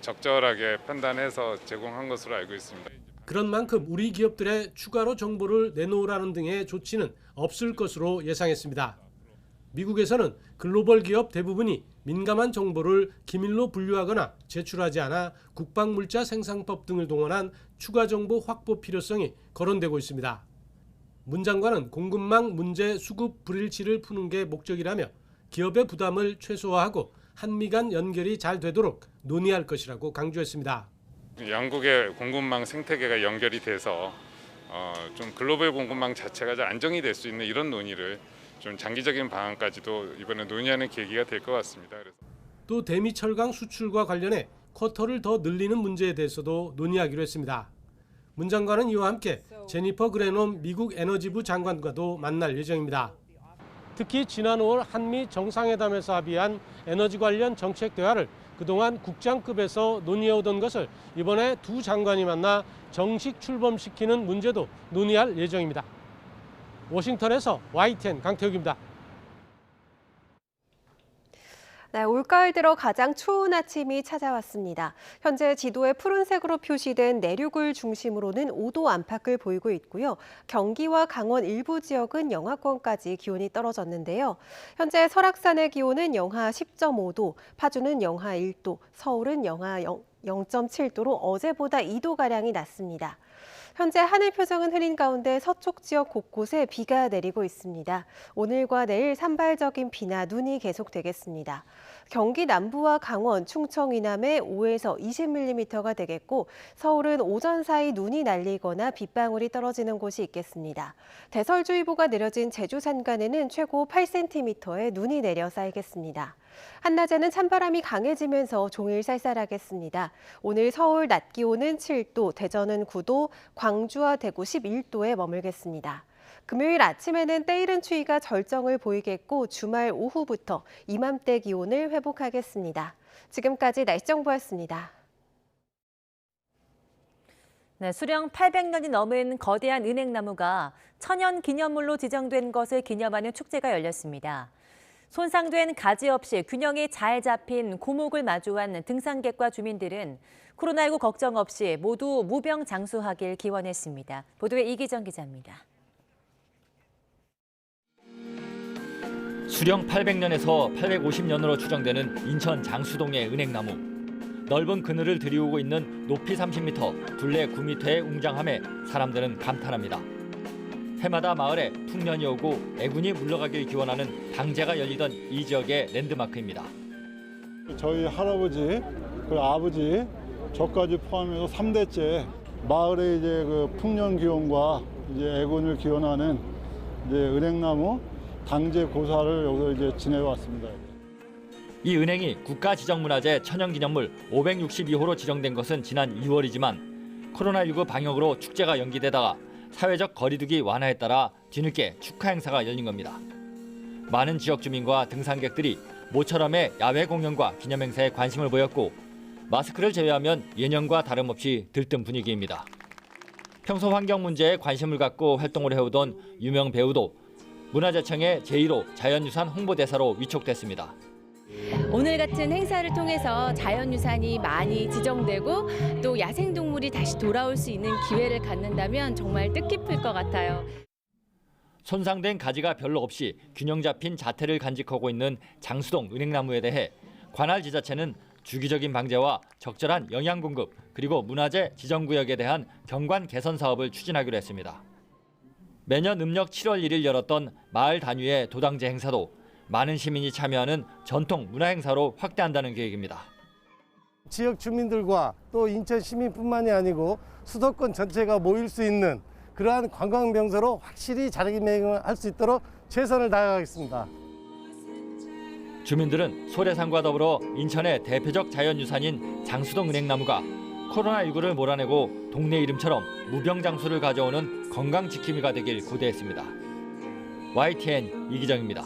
적절하게 판단해서 제공한 것으로 알고 있습니다. 그런 만큼 우리 기업들의 추가로 정보를 내놓으라는 등의 조치는 없을 것으로 예상했습니다. 미국에서는 글로벌 기업 대부분이 민감한 정보를 기밀로 분류하거나 제출하지 않아 국방물자생산법 등을 동원한 추가 정보 확보 필요성이 거론되고 있습니다. 문 장관은 공급망 문제 수급 불일치를 푸는 게 목적이라며 기업의 부담을 최소화하고 한미 간 연결이 잘 되도록 논의할 것이라고 강조했습니다. 양국의 공급망 생태계가 연결이 돼서 좀 글로벌 공급망 자체가 좀 안정이 될 수 있는 이런 논의를 좀 장기적인 방안까지도 이번에 논의하는 계기가 될 것 같습니다. 또 대미 철강 수출과 관련해 쿼터를 더 늘리는 문제에 대해서도 논의하기로 했습니다. 문 장관은 이와 함께 제니퍼 그레놈 미국 에너지부 장관과도 만날 예정입니다. 특히 지난 5월 한미 정상회담에서 합의한 에너지 관련 정책 대화를 그동안 국장급에서 논의해오던 것을 이번에 두 장관이 만나 정식 출범시키는 문제도 논의할 예정입니다. 워싱턴에서 YTN 강태욱입니다. 네, 올가을 들어 가장 추운 아침이 찾아왔습니다. 현재 지도에 푸른색으로 표시된 내륙을 중심으로는 5도 안팎을 보이고 있고요. 경기와 강원 일부 지역은 영하권까지 기온이 떨어졌는데요. 현재 설악산의 기온은 영하 10.5도, 파주는 영하 1도, 서울은 영하 0.7도로 어제보다 2도가량이 낮습니다. 현재 하늘 표정은 흐린 가운데 서쪽 지역 곳곳에 비가 내리고 있습니다. 오늘과 내일 산발적인 비나 눈이 계속되겠습니다. 경기 남부와 강원, 충청 이남에 5에서 20mm가 되겠고 서울은 오전 사이 눈이 날리거나 빗방울이 떨어지는 곳이 있겠습니다. 대설주의보가 내려진 제주 산간에는 최고 8cm의 눈이 내려 쌓이겠습니다. 한낮에는 찬바람이 강해지면서 종일 쌀쌀하겠습니다. 오늘 서울 낮 기온은 7도, 대전은 9도, 광주와 대구 11도에 머물겠습니다. 금요일 아침에는 때이른 추위가 절정을 보이겠고 주말 오후부터 이맘때 기온을 회복하겠습니다. 지금까지 날씨 정보였습니다. 네, 수령 800년이 넘은 거대한 은행나무가 천연 기념물로 지정된 것을 기념하는 축제가 열렸습니다. 손상된 가지 없이 균형이 잘 잡힌 고목을 마주한 등산객과 주민들은 코로나19 걱정 없이 모두 무병장수하길 기원했습니다. 보도에 이기정 기자입니다. 수령 800년에서 850년으로 추정되는 인천 장수동의 은행나무. 넓은 그늘을 들이우고 있는 높이 30m, 둘레 9m의 웅장함에 사람들은 감탄합니다. 해마다 마을에 풍년이 오고 애군이 물러가길 기원하는 당제가 열리던 이 지역의 랜드마크입니다. 저희 할아버지, 그리고 아버지, 저까지 포함해서 3대째 마을의 이제 그 풍년 기원과 이제 애군을 기원하는 이제 은행나무 당제 고사를 여기서 이제 지내왔습니다. 이 은행이 국가지정문화재 천연기념물 562호로 지정된 것은 지난 2월이지만 코로나19 방역으로 축제가 연기되다가 사회적 거리두기 완화에 따라 뒤늦게 축하 행사가 열린 겁니다. 많은 지역 주민과 등산객들이 모처럼의 야외 공연과 기념 행사에 관심을 보였고 마스크를 제외하면 예년과 다름없이 들뜬 분위기입니다. 평소 환경 문제에 관심을 갖고 활동을 해오던 유명 배우도 문화재청의 제1호 자연유산 홍보대사로 위촉됐습니다. 오늘 같은 행사를 통해서 자연유산이 많이 지정되고 또 야생동물이 다시 돌아올 수 있는 기회를 갖는다면 정말 뜻깊을 것 같아요. 손상된 가지가 별로 없이 균형 잡힌 자태를 간직하고 있는 장수동 은행나무에 대해 관할 지자체는 주기적인 방제와 적절한 영양 공급 그리고 문화재 지정구역에 대한 경관 개선 사업을 추진하기로 했습니다. 매년 음력 7월 1일 열었던 마을 단위의 도당제 행사도 많은 시민이 참여하는 전통 문화 행사로 확대한다는 계획입니다. 지역 주민들과 또 인천 시민뿐만이 아니고 수도권 전체가 모일 수 있는 그러한 관광 명소로 확실히 자리매김할 수 있도록 최선을 다하겠습니다. 주민들은 소래산과 더불어 인천의 대표적 자연유산인 장수동 은행나무가 코로나19를 몰아내고 동네 이름처럼 무병장수를 가져오는 건강지킴이가 되길 고대했습니다. YTN 이기정입니다.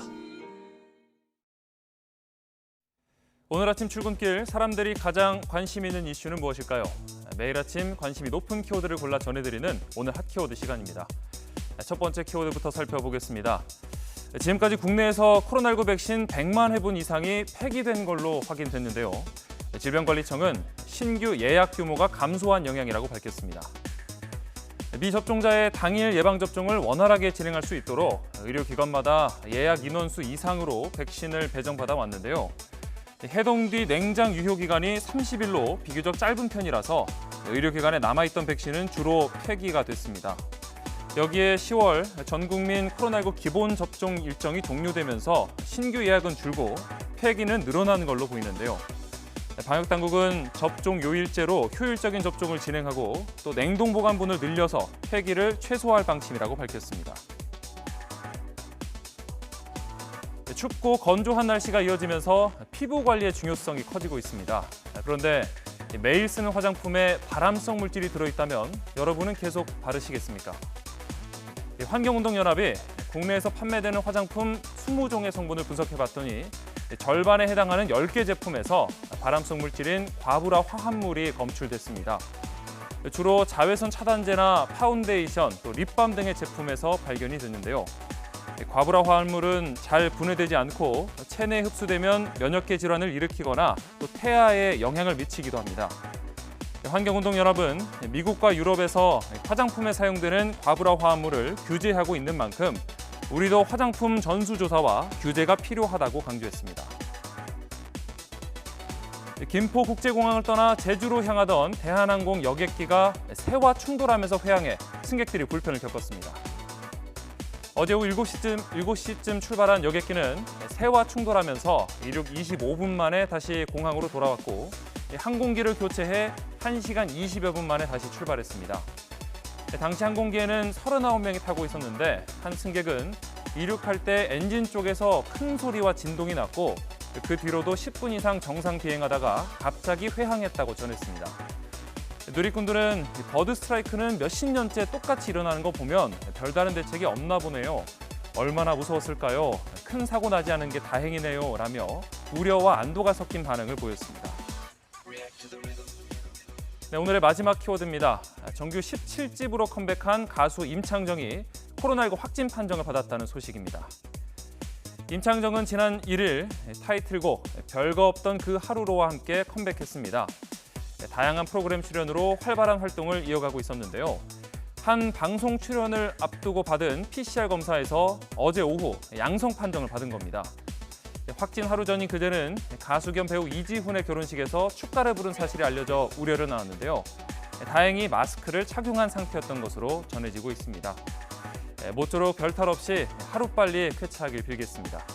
오늘 아침 출근길 사람들이 가장 관심 있는 이슈는 무엇일까요? 매일 아침 관심이 높은 키워드를 골라 전해드리는 오늘 핫키워드 시간입니다. 첫 번째 키워드부터 살펴보겠습니다. 지금까지 국내에서 코로나19 백신 100만 회분 이상이 폐기된 걸로 확인됐는데요. 질병관리청은 신규 예약 규모가 감소한 영향이라고 밝혔습니다. 미접종자의 당일 예방접종을 원활하게 진행할 수 있도록 의료기관마다 예약 인원수 이상으로 백신을 배정받아 왔는데요. 해동 뒤 냉장 유효기간이 30일로 비교적 짧은 편이라서 의료기관에 남아있던 백신은 주로 폐기가 됐습니다. 여기에 10월 전국민 코로나19 기본 접종 일정이 종료되면서 신규 예약은 줄고 폐기는 늘어나는 걸로 보이는데요. 방역당국은 접종 요일제로 효율적인 접종을 진행하고 또 냉동 보관분을 늘려서 폐기를 최소화할 방침이라고 밝혔습니다. 춥고 건조한 날씨가 이어지면서 피부 관리의 중요성이 커지고 있습니다. 그런데 매일 쓰는 화장품에 발암성 물질이 들어있다면 여러분은 계속 바르시겠습니까? 환경운동연합이 국내에서 판매되는 화장품 20종의 성분을 분석해봤더니 절반에 해당하는 10개 제품에서 발암성 물질인 과부라 화합물이 검출됐습니다. 주로 자외선 차단제나 파운데이션, 또 립밤 등의 제품에서 발견이 됐는데요. 과부라 화합물은 잘 분해되지 않고 체내에 흡수되면 면역계 질환을 일으키거나 또 태아에 영향을 미치기도 합니다. 환경운동연합은 미국과 유럽에서 화장품에 사용되는 과부라 화합물을 규제하고 있는 만큼 우리도 화장품 전수조사와 규제가 필요하다고 강조했습니다. 김포국제공항을 떠나 제주로 향하던 대한항공 여객기가 새와 충돌하면서 회항해 승객들이 불편을 겪었습니다. 어제 오후 7시쯤 출발한 여객기는 새와 충돌하면서 이륙 25분 만에 다시 공항으로 돌아왔고 항공기를 교체해 1시간 20여 분 만에 다시 출발했습니다. 당시 항공기에는 39명이 타고 있었는데 한 승객은 이륙할 때 엔진 쪽에서 큰 소리와 진동이 났고 그 뒤로도 10분 이상 정상 비행하다가 갑자기 회항했다고 전했습니다. 누리꾼들은 버드 스트라이크는 몇십 년째 똑같이 일어나는 거 보면 별다른 대책이 없나 보네요. 얼마나 무서웠을까요? 큰 사고 나지 않은 게 다행이네요. 라며 우려와 안도가 섞인 반응을 보였습니다. 네, 오늘의 마지막 키워드입니다. 정규 17집으로 컴백한 가수 임창정이 코로나19 확진 판정을 받았다는 소식입니다. 임창정은 지난 1일 타이틀곡 별거 없던 그 하루로와 함께 컴백했습니다. 다양한 프로그램 출연으로 활발한 활동을 이어가고 있었는데요. 한 방송 출연을 앞두고 받은 PCR 검사에서 어제 오후 양성 판정을 받은 겁니다. 확진 하루 전인 그제는 가수 겸 배우 이지훈의 결혼식에서 축가를 부른 사실이 알려져 우려를 낳았는데요. 다행히 마스크를 착용한 상태였던 것으로 전해지고 있습니다. 모쪼록 별탈 없이 하루빨리 쾌차하길 빌겠습니다.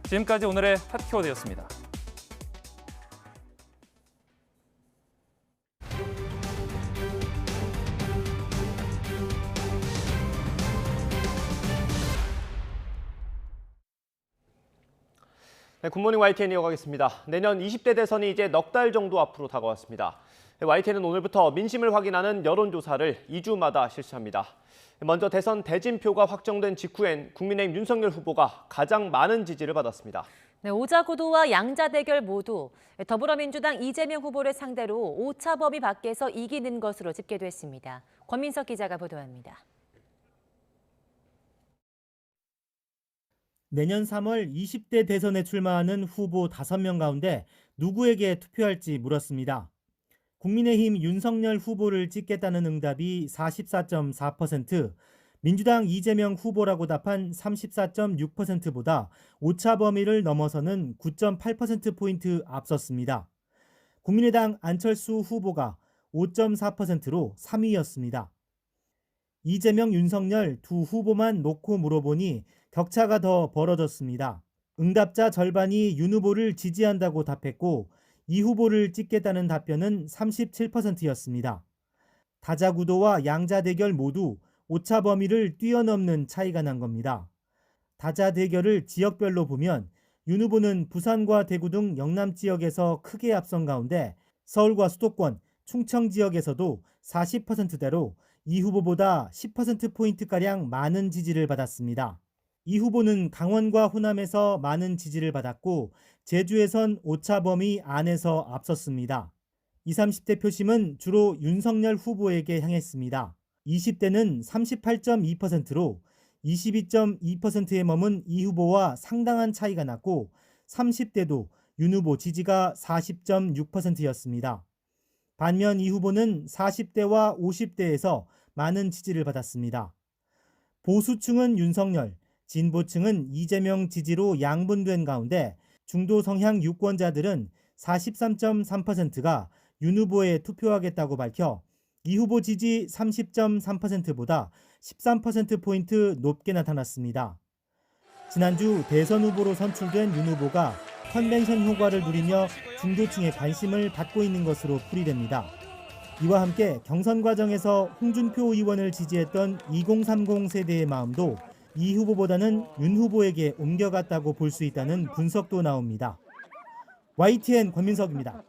지금까지 오늘의 핫키워드였습니다. 네, 굿모닝 YTN 이어가겠습니다. 내년 20대 대선이 이제 넉 달 정도 앞으로 다가왔습니다. YTN은 오늘부터 민심을 확인하는 여론조사를 2주마다 실시합니다. 먼저 대선 대진표가 확정된 직후엔 국민의힘 윤석열 후보가 가장 많은 지지를 받았습니다. 네, 오자구도와 양자 대결 모두 더불어민주당 이재명 후보를 상대로 오차 범위 밖에서 이기는 것으로 집계됐습니다. 권민석 기자가 보도합니다. 내년 3월 20대 대선에 출마하는 후보 5명 가운데 누구에게 투표할지 물었습니다. 국민의힘 윤석열 후보를 찍겠다는 응답이 44.4%, 민주당 이재명 후보라고 답한 34.6%보다 오차 범위를 넘어서는 9.8%포인트 앞섰습니다. 국민의당 안철수 후보가 5.4%로 3위였습니다. 이재명, 윤석열 두 후보만 놓고 물어보니 격차가 더 벌어졌습니다. 응답자 절반이 윤 후보를 지지한다고 답했고 이 후보를 찍겠다는 답변은 37%였습니다. 다자구도와 양자 대결 모두 오차 범위를 뛰어넘는 차이가 난 겁니다. 다자 대결을 지역별로 보면 윤 후보는 부산과 대구 등 영남 지역에서 크게 앞선 가운데 서울과 수도권, 충청 지역에서도 40%대로 이 후보보다 10%포인트가량 많은 지지를 받았습니다. 이 후보는 강원과 호남에서 많은 지지를 받았고 제주에선 오차범위 안에서 앞섰습니다. 20, 30대 표심은 주로 윤석열 후보에게 향했습니다. 20대는 38.2%로 22.2%에 머문 이 후보와 상당한 차이가 났고 30대도 윤 후보 지지가 40.6%였습니다. 반면 이 후보는 40대와 50대에서 많은 지지를 받았습니다. 보수층은 윤석열, 진보층은 이재명 지지로 양분된 가운데 중도 성향 유권자들은 43.3%가 윤 후보에 투표하겠다고 밝혀 이 후보 지지 30.3%보다 13%포인트 높게 나타났습니다. 지난주 대선 후보로 선출된 윤 후보가 컨벤션 효과를 누리며 중도층의 관심을 받고 있는 것으로 풀이됩니다. 이와 함께 경선 과정에서 홍준표 의원을 지지했던 2030 세대의 마음도 이 후보보다는 윤 후보에게 옮겨갔다고 볼 수 있다는 분석도 나옵니다. YTN 권민석입니다.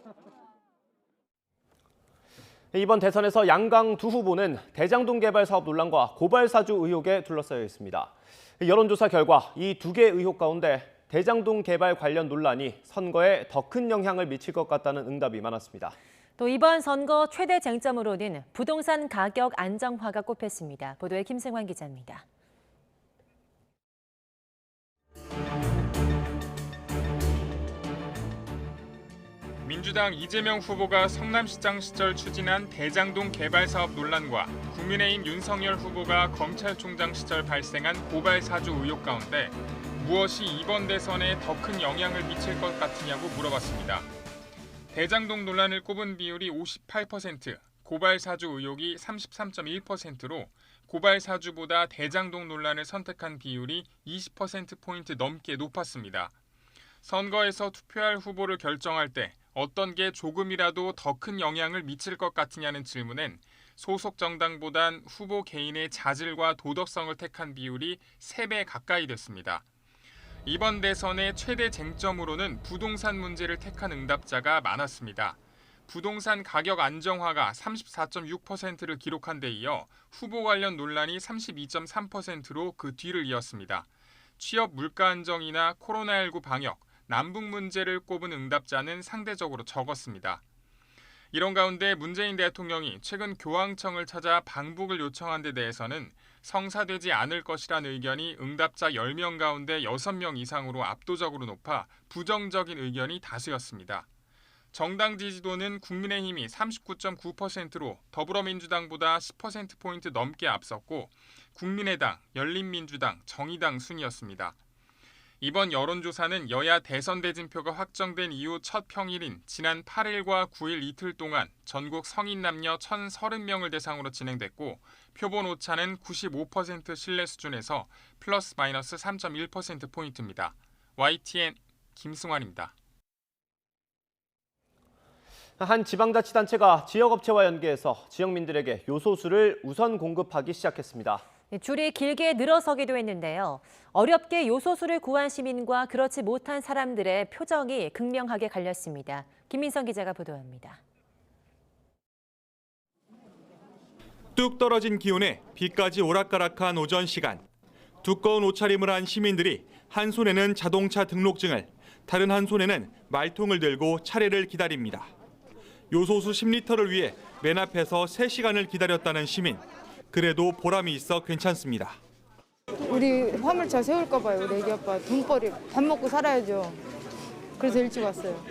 이번 대선에서 양강 두 후보는 대장동 개발 사업 논란과 고발 사주 의혹에 둘러싸여 있습니다. 여론조사 결과 이 두 개 의혹 가운데 대장동 개발 관련 논란이 선거에 더 큰 영향을 미칠 것 같다는 응답이 많았습니다. 또 이번 선거 최대 쟁점으로는 부동산 가격 안정화가 꼽혔습니다. 보도에 김승환 기자입니다. 민주당 이재명 후보가 성남시장 시절 추진한 대장동 개발 사업 논란과 국민의힘 윤석열 후보가 검찰총장 시절 발생한 고발 사주 의혹 가운데 무엇이 이번 대선에 더 큰 영향을 미칠 것 같으냐고 물어봤습니다. 대장동 논란을 꼽은 비율이 58%, 고발 사주 의혹이 33.1%로 고발 사주보다 대장동 논란을 선택한 비율이 20%포인트 넘게 높았습니다. 선거에서 투표할 후보를 결정할 때 어떤 게 조금이라도 더 큰 영향을 미칠 것 같으냐는 질문엔 소속 정당보단 후보 개인의 자질과 도덕성을 택한 비율이 3배 가까이 됐습니다. 이번 대선의 최대 쟁점으로는 부동산 문제를 택한 응답자가 많았습니다. 부동산 가격 안정화가 34.6%를 기록한 데 이어 후보 관련 논란이 32.3%로 그 뒤를 이었습니다. 취업 물가 안정이나 코로나19 방역, 남북 문제를 꼽은 응답자는 상대적으로 적었습니다. 이런 가운데 문재인 대통령이 최근 교황청을 찾아 방북을 요청한 데 대해서는 성사되지 않을 것이란 의견이 응답자 10명 가운데 6명 이상으로 압도적으로 높아 부정적인 의견이 다수였습니다. 정당 지지도는 국민의힘이 39.9%로 더불어민주당보다 10%포인트 넘게 앞섰고 국민의당, 열린민주당, 정의당 순이었습니다. 이번 여론조사는 여야 대선 대진표가 확정된 이후 첫 평일인 지난 8일과 9일 이틀 동안 전국 성인 남녀 1,030명을 대상으로 진행됐고 표본 오차는 95% 신뢰 수준에서 플러스 마이너스 3.1%포인트입니다. YTN 김승환입니다. 한 지방자치단체가 지역업체와 연계해서 지역민들에게 요소수를 우선 공급하기 시작했습니다. 줄이 길게 늘어서기도 했는데요. 어렵게 요소수를 구한 시민과 그렇지 못한 사람들의 표정이 극명하게 갈렸습니다. 김민성 기자가 보도합니다. 뚝 떨어진 기온에 비까지 오락가락한 오전 시간. 두꺼운 옷차림을 한 시민들이 한 손에는 자동차 등록증을, 다른 한 손에는 말통을 들고 차례를 기다립니다. 요소수 10리터를 위해 맨 앞에서 3시간을 기다렸다는 시민. 그래도 보람이 있어 괜찮습니다. 우리 화물차 세울까 봐요. 우리 애기 아빠 돈벌이 밥 먹고 살아야죠. 그래서 일찍 왔어요.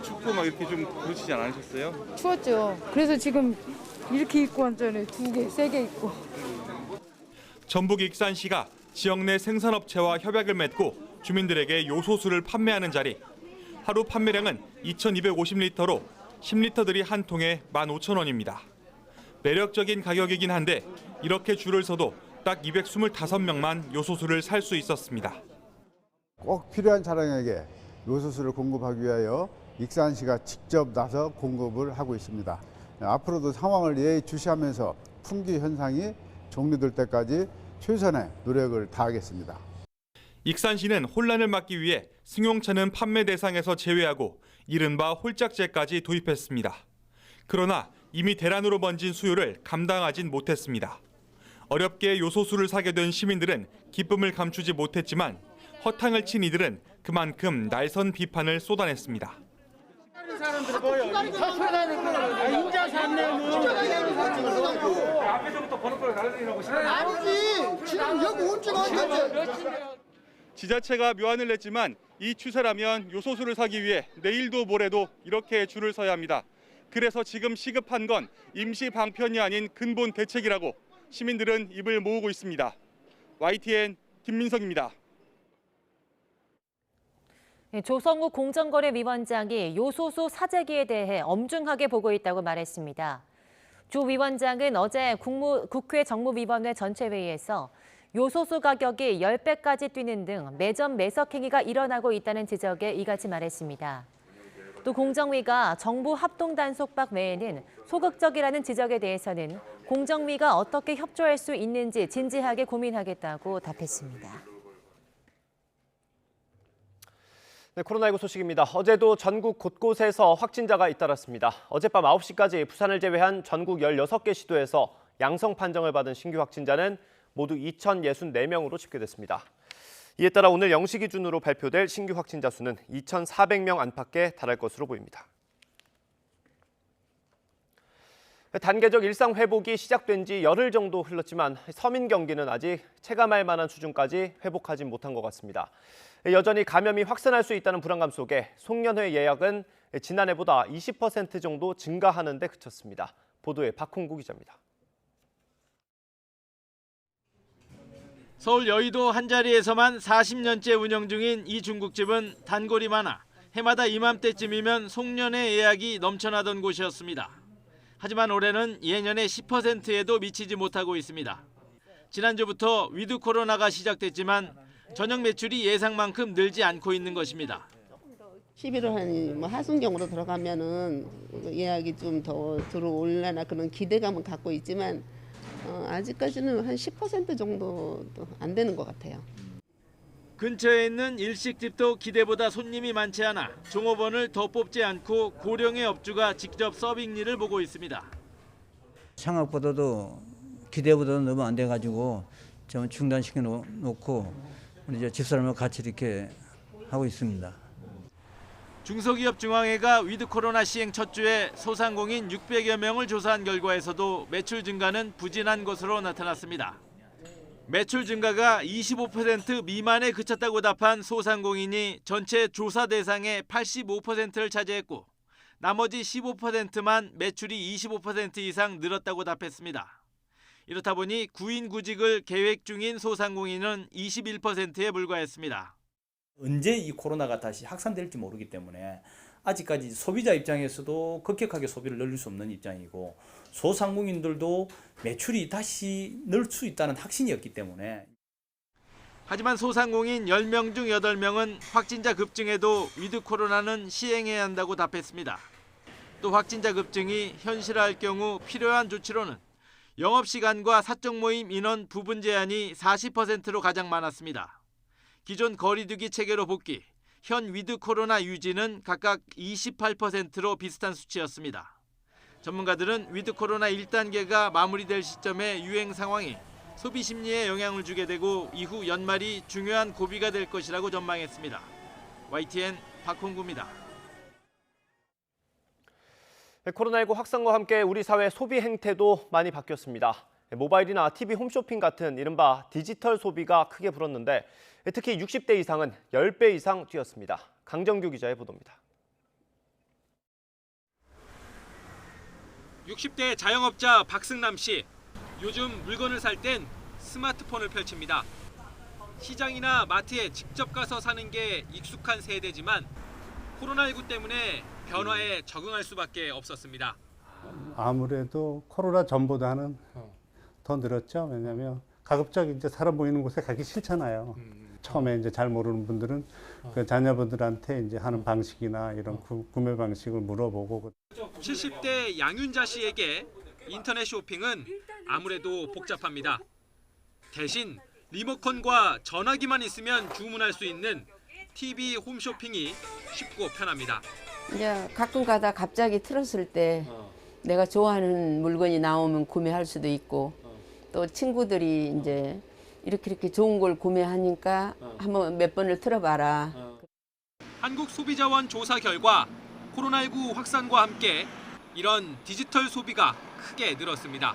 춥고 막 이렇게 좀 그러시지 않으셨어요? 추웠죠. 그래서 지금 이렇게 입고 왔잖아요. 2개, 3개 입고. 전북 익산시가 지역 내 생산업체와 협약을 맺고 주민들에게 요소수를 판매하는 자리. 하루 판매량은 2,250리터로 10리터들이 한 통에 15,000원입니다. 매력적인 가격이긴 한데 이렇게 줄을 서도 딱 225명만 요소수를 살 수 있었습니다. 꼭 필요한 차량에게 요소수를 공급하기 위하여 익산시가 직접 나서 공급을 하고 있습니다. 앞으로도 상황을 예의주시하면서 품귀 현상이 종료될 때까지 최선의 노력을 다하겠습니다. 익산시는 혼란을 막기 위해 승용차는 판매 대상에서 제외하고 이른바 홀짝제까지 도입했습니다. 그러나 이미 대란으로 번진 수요를 감당하진 못했습니다. 어렵게 요소수를 사게 된 시민들은 기쁨을 감추지 못했지만 허탕을 친 이들은 그만큼 날선 비판을 쏟아냈습니다. 사람들 보여. 인자 샀네요. 앞에서부터 번호표를 달아드리라고 아니지. 지금 여기 온 지가 언제지? 지자체가 묘안을 냈지만 이 추세라면 요소수를 사기 위해 내일도 모레도 이렇게 줄을 서야 합니다. 그래서 지금 시급한 건 임시 방편이 아닌 근본 대책이라고 시민들은 입을 모으고 있습니다. YTN 김민석입니다. 조성욱 공정거래위원장이 요소수 사재기에 대해 엄중하게 보고 있다고 말했습니다. 조 위원장은 어제 국회 정무위원회 전체회의에서 요소수 가격이 10배까지 뛰는 등 매점 매석 행위가 일어나고 있다는 지적에 이같이 말했습니다. 또 공정위가 정부 합동 단속박 외에는 소극적이라는 지적에 대해서는 공정위가 어떻게 협조할 수 있는지 진지하게 고민하겠다고 답했습니다. 네, 코로나19 소식입니다. 어제도 전국 곳곳에서 확진자가 잇따랐습니다. 어젯밤 9시까지 부산을 제외한 전국 16개 시도에서 양성 판정을 받은 신규 확진자는 모두 2,064명으로 집계됐습니다. 이에 따라 오늘 0시 기준으로 발표될 신규 확진자 수는 2,400명 안팎에 달할 것으로 보입니다. 단계적 일상 회복이 시작된 지 열흘 정도 흘렀지만 서민 경기는 아직 체감할 만한 수준까지 회복하지 못한 것 같습니다. 여전히 감염이 확산할 수 있다는 불안감 속에 송년회 예약은 지난해보다 20% 정도 증가하는 데 그쳤습니다. 보도에 박홍구 기자입니다. 서울 여의도 한자리에서만 40년째 운영 중인 이 중국집은 단골이 많아 해마다 이맘때쯤이면 송년회 예약이 넘쳐나던 곳이었습니다. 하지만 올해는 예년의 10%에도 미치지 못하고 있습니다. 지난주부터 위드 코로나가 시작됐지만 저녁 매출이 예상만큼 늘지 않고 있는 것입니다. 11월 한 하순경으로 들어가면은 예약이 좀 더 들어올려나 그런 기대감은 갖고 있지만 아직까지는 한 10% 정도도 안 되는 것 같아요. 근처에 있는 일식집도 기대보다 손님이 많지 않아 종업원을 더 뽑지 않고 고령의 업주가 직접 서빙 일을 보고 있습니다. 생각보다도 기대보다도 너무 안 돼가지고 좀 중단시켜 놓고 우리 집사람과 같이 이렇게 하고 있습니다. 중소기업중앙회가 위드 코로나 시행 첫 주에 소상공인 600여 명을 조사한 결과에서도 매출 증가는 부진한 것으로 나타났습니다. 매출 증가가 25% 미만에 그쳤다고 답한 소상공인이 전체 조사 대상의 85%를 차지했고 나머지 15%만 매출이 25% 이상 늘었다고 답했습니다. 이렇다 보니 구인구직을 계획 중인 소상공인은 21%에 불과했습니다. 언제 이 코로나가 다시 확산될지 모르기 때문에 아직까지 소비자 입장에서도 급격하게 소비를 늘릴 수 없는 입장이고 소상공인들도 매출이 다시 늘 수 있다는 확신이 없기 때문에. 하지만 소상공인 10명 중 8명은 확진자 급증에도 위드 코로나는 시행해야 한다고 답했습니다. 또 확진자 급증이 현실화할 경우 필요한 조치로는 영업시간과 사적 모임 인원 부분 제한이 40%로 가장 많았습니다. 기존 거리두기 체계로 복귀, 현 위드 코로나 유지는 각각 28%로 비슷한 수치였습니다. 전문가들은 위드 코로나 1단계가 마무리될 시점에 유행 상황이 소비 심리에 영향을 주게 되고 이후 연말이 중요한 고비가 될 것이라고 전망했습니다. YTN 박홍구입니다. 코로나19 확산과 함께 우리 사회 소비 행태도 많이 바뀌었습니다. 모바일이나 TV 홈쇼핑 같은 이른바 디지털 소비가 크게 불었는데 특히 60대 이상은 10배 이상 뛰었습니다. 강정규 기자의 보도입니다. 60대 자영업자 박승남 씨. 요즘 물건을 살 땐 스마트폰을 펼칩니다. 시장이나 마트에 직접 가서 사는 게 익숙한 세대지만 코로나19 때문에 변화에 적응할 수밖에 없었습니다. 아무래도 코로나 전보다는 더 늘었죠. 왜냐하면 가급적 이제 사람 모이는 곳에 가기 싫잖아요. 처음에 이제 잘 모르는 분들은 그 자녀분들한테 이제 하는 방식이나 이런 구매 방식을 물어보고. 70대 양윤자 씨에게 인터넷 쇼핑은 아무래도 복잡합니다. 대신 리모컨과 전화기만 있으면 주문할 수 있는 TV 홈쇼핑이 쉽고 편합니다. 이제 가끔 가다 갑자기 틀었을 때 내가 좋아하는 물건이 나오면 구매할 수도 있고 또 친구들이 이제 이렇게 좋은 걸 구매하니까 한번 몇 번을 틀어봐라. 한국소비자원 조사 결과 코로나19 확산과 함께 이런 디지털 소비가 크게 늘었습니다.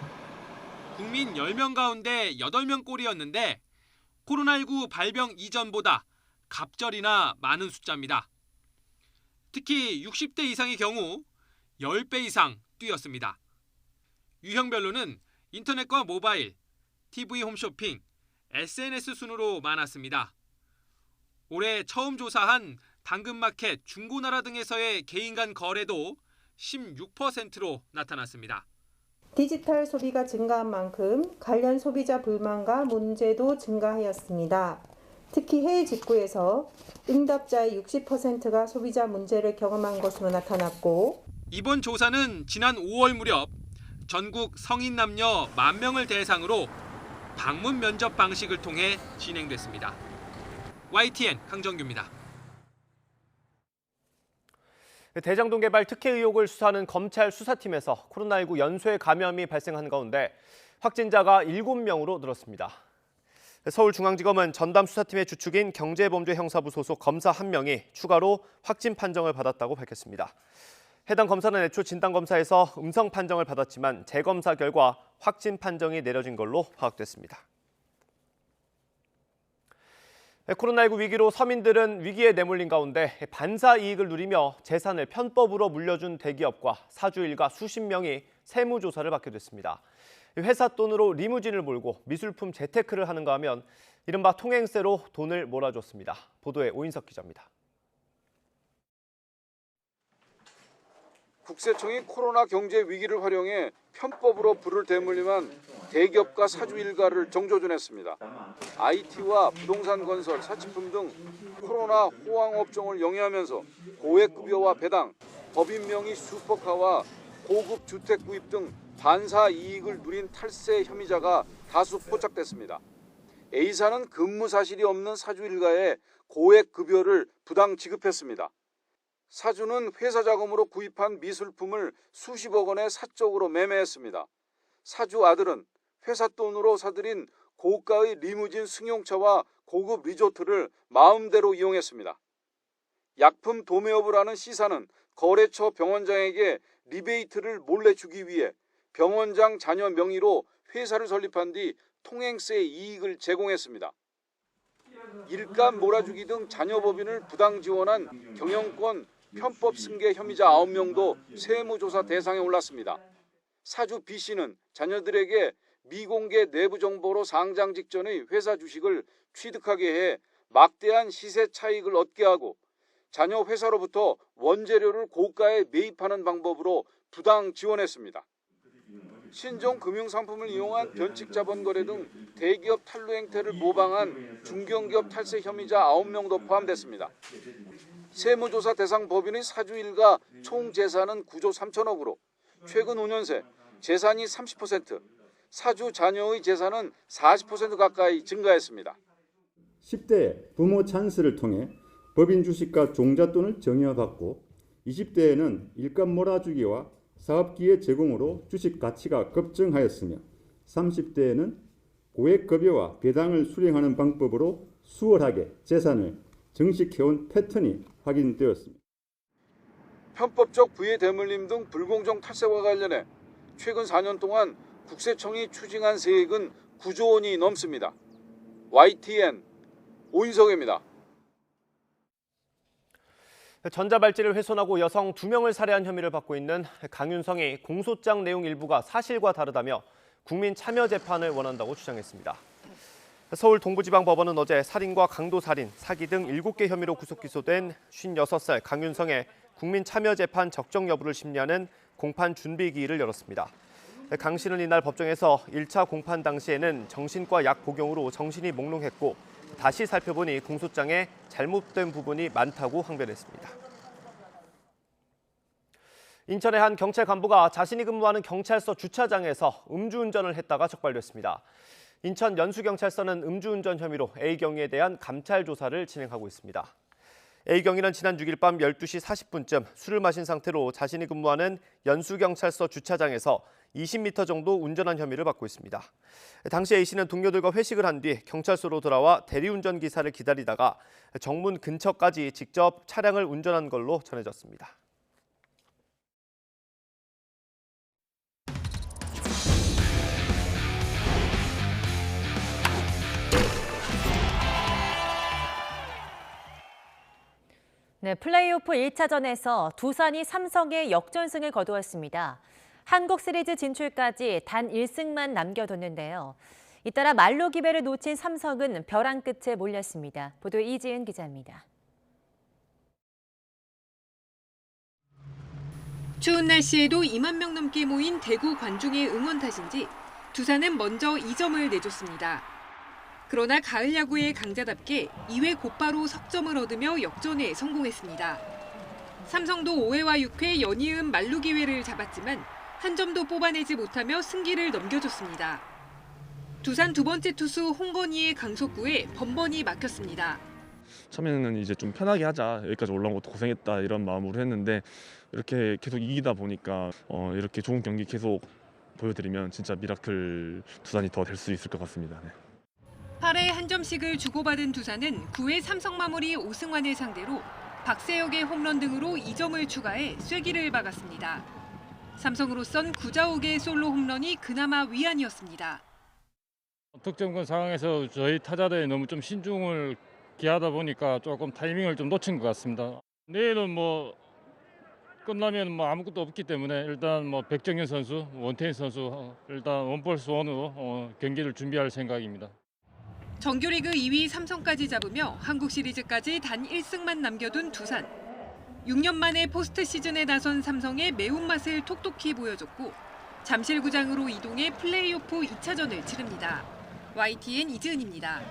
국민 10명 가운데 8명 꼴이었는데 코로나19 발병 이전보다 갑절이나 많은 숫자입니다. 특히 60대 이상의 경우 10배 이상 뛰었습니다. 유형별로는 인터넷과 모바일, TV 홈쇼핑, SNS 순으로 많았습니다. 올해 처음 조사한 당근마켓, 중고나라 등에서의 개인 간 거래도 16%로 나타났습니다. 디지털 소비가 증가한 만큼 관련 소비자 불만과 문제도 증가하였습니다. 특히 해외 직구에서 응답자의 60%가 소비자 문제를 경험한 것으로 나타났고, 이번 조사는 지난 5월 무렵 전국 성인 남녀 10,000명을 대상으로 방문 면접 방식을 통해 진행됐습니다. YTN 강정규입니다. 대장동 개발 특혜 의혹을 수사하는 검찰 수사팀에서 코로나19 연쇄 감염이 발생한 가운데 확진자가 7명으로 늘었습니다. 서울중앙지검은 전담 수사팀의 주축인 경제범죄 형사부 소속 검사 1명이 추가로 확진 판정을 받았다고 밝혔습니다. 해당 검사는 애초 진단검사에서 음성 판정을 받았지만 재검사 결과 확진 판정이 내려진 걸로 파악됐습니다. 코로나19 위기로 서민들은 위기에 내몰린 가운데 반사 이익을 누리며 재산을 편법으로 물려준 대기업과 사주 일가 수십 명이 세무조사를 받게 됐습니다. 회사 돈으로 리무진을 몰고 미술품 재테크를 하는가 하면 이른바 통행세로 돈을 몰아줬습니다. 보도에 오인석 기자입니다. 국세청이 코로나 경제 위기를 활용해 편법으로 불을 대물림한 대기업과 사주 일가를 정조준했습니다. IT와 부동산 건설, 사치품 등 코로나 호황 업종을 영위하면서 고액급여와 배당, 법인 명의 슈퍼카와 고급 주택 구입 등 반사 이익을 누린 탈세 혐의자가 다수 포착됐습니다. A사는 근무 사실이 없는 사주 일가에 고액급여를 부당 지급했습니다. 사주는 회사 자금으로 구입한 미술품을 수십억 원에 사적으로 매매했습니다. 사주 아들은 회사 돈으로 사들인 고가의 리무진 승용차와 고급 리조트를 마음대로 이용했습니다. 약품 도매업을 하는 C사는 거래처 병원장에게 리베이트를 몰래 주기 위해 병원장 자녀 명의로 회사를 설립한 뒤 통행세 이익을 제공했습니다. 일감 몰아주기 등 자녀법인을 부당 지원한 경영권 편법 승계 혐의자 9명도 세무조사 대상에 올랐습니다. 사주 B씨는 자녀들에게 미공개 내부 정보로 상장 직전의 회사 주식을 취득하게 해 막대한 시세 차익을 얻게 하고 자녀 회사로부터 원재료를 고가에 매입하는 방법으로 부당 지원했습니다. 신종 금융상품을 이용한 변칙자본 거래 등 대기업 탈루 행태를 모방한 중견기업 탈세 혐의자 9명도 포함됐습니다. 세무조사 대상 법인의 사주 일가 총 재산은 9조 3천억으로 최근 5년 새 재산이 30%, 사주 자녀의 재산은 40% 가까이 증가했습니다. 10대 부모 찬스를 통해 법인 주식과 종잣돈을 정여받고 20대에는 일감 몰아주기와 사업기회 제공으로 주식 가치가 급증하였으며 30대에는 고액급여와 배당을 수령하는 방법으로 수월하게 재산을 증식해온 패턴이 확인되었습니다. 편법적 부의 대물림 등 불공정 탈세와 관련해 최근 4년 동안 국세청이 추징한 세액은 9조 원이 넘습니다. YTN 오인석입니다. 전자발찌를 훼손하고 여성 2명을 살해한 혐의를 받고 있는 강윤성이 공소장 내용 일부가 사실과 다르다며 국민 참여 재판을 원한다고 주장했습니다. 서울 동부지방법원은 어제 살인과 강도살인, 사기 등 7개 혐의로 구속 기소된 56살 강윤성의 국민 참여 재판 적정 여부를 심리하는 공판 준비 기일을 열었습니다. 강 씨는 이날 법정에서 1차 공판 당시에는 정신과 약 복용으로 정신이 몽롱했고 다시 살펴보니 공소장에 잘못된 부분이 많다고 항변했습니다. 인천의 한 경찰 간부가 자신이 근무하는 경찰서 주차장에서 음주운전을 했다가 적발됐습니다. 인천 연수경찰서는 음주운전 혐의로 A 경위에 대한 감찰 조사를 진행하고 있습니다. A경위는 지난 6일 밤 12시 40분쯤 술을 마신 상태로 자신이 근무하는 연수경찰서 주차장에서 20m 정도 운전한 혐의를 받고 있습니다. 당시 A씨는 동료들과 회식을 한 뒤 경찰서로 돌아와 대리운전 기사를 기다리다가 정문 근처까지 직접 차량을 운전한 걸로 전해졌습니다. 네, 플레이오프 1차전에서 두산이 삼성의 역전승을 거두었습니다. 한국 시리즈 진출까지 단 1승만 남겨뒀는데요. 잇따라 만루 기회를 놓친 삼성은 벼랑 끝에 몰렸습니다. 보도 이지은 기자입니다. 추운 날씨에도 2만 명 넘게 모인 대구 관중의 응원 탓인지 두산은 먼저 2점을 내줬습니다. 그러나 가을 야구의 강자답게 2회 곧바로 석점을 얻으며 역전에 성공했습니다. 삼성도 5회와 6회 연이은 만루 기회를 잡았지만 한 점도 뽑아내지 못하며 승기를 넘겨줬습니다. 두산 두 번째 투수 홍건희의 강속구에 번번이 막혔습니다. 처음에는 이제 좀 편하게 하자, 여기까지 올라온 것도 고생했다 이런 마음으로 했는데 이렇게 계속 이기다 보니까 이렇게 좋은 경기 계속 보여드리면 진짜 미라클 두산이 더 될 수 있을 것 같습니다. 네. 8회 한 점씩을 주고받은 두산은 9회 삼성 마무리 오승환을 상대로 박세혁의 홈런 등으로 2점을 추가해 쐐기를 박았습니다. 삼성으로선 구자욱의 솔로 홈런이 그나마 위안이었습니다. 득점권 상황에서 저희 타자들이 너무 좀 신중을 기하다 보니까 조금 타이밍을 좀 놓친 것 같습니다. 내일은 끝나면 아무것도 없기 때문에 일단 백정현 선수, 원태인 선수 일단 원볼스 원으로 경기를 준비할 생각입니다. 정규리그 2위 삼성까지 잡으며 한국 시리즈까지 단 1승만 남겨둔 두산. 6년 만에 포스트 시즌에 나선 삼성의 매운맛을 톡톡히 보여줬고 잠실구장으로 이동해 플레이오프 2차전을 치릅니다. YTN 이지은입니다.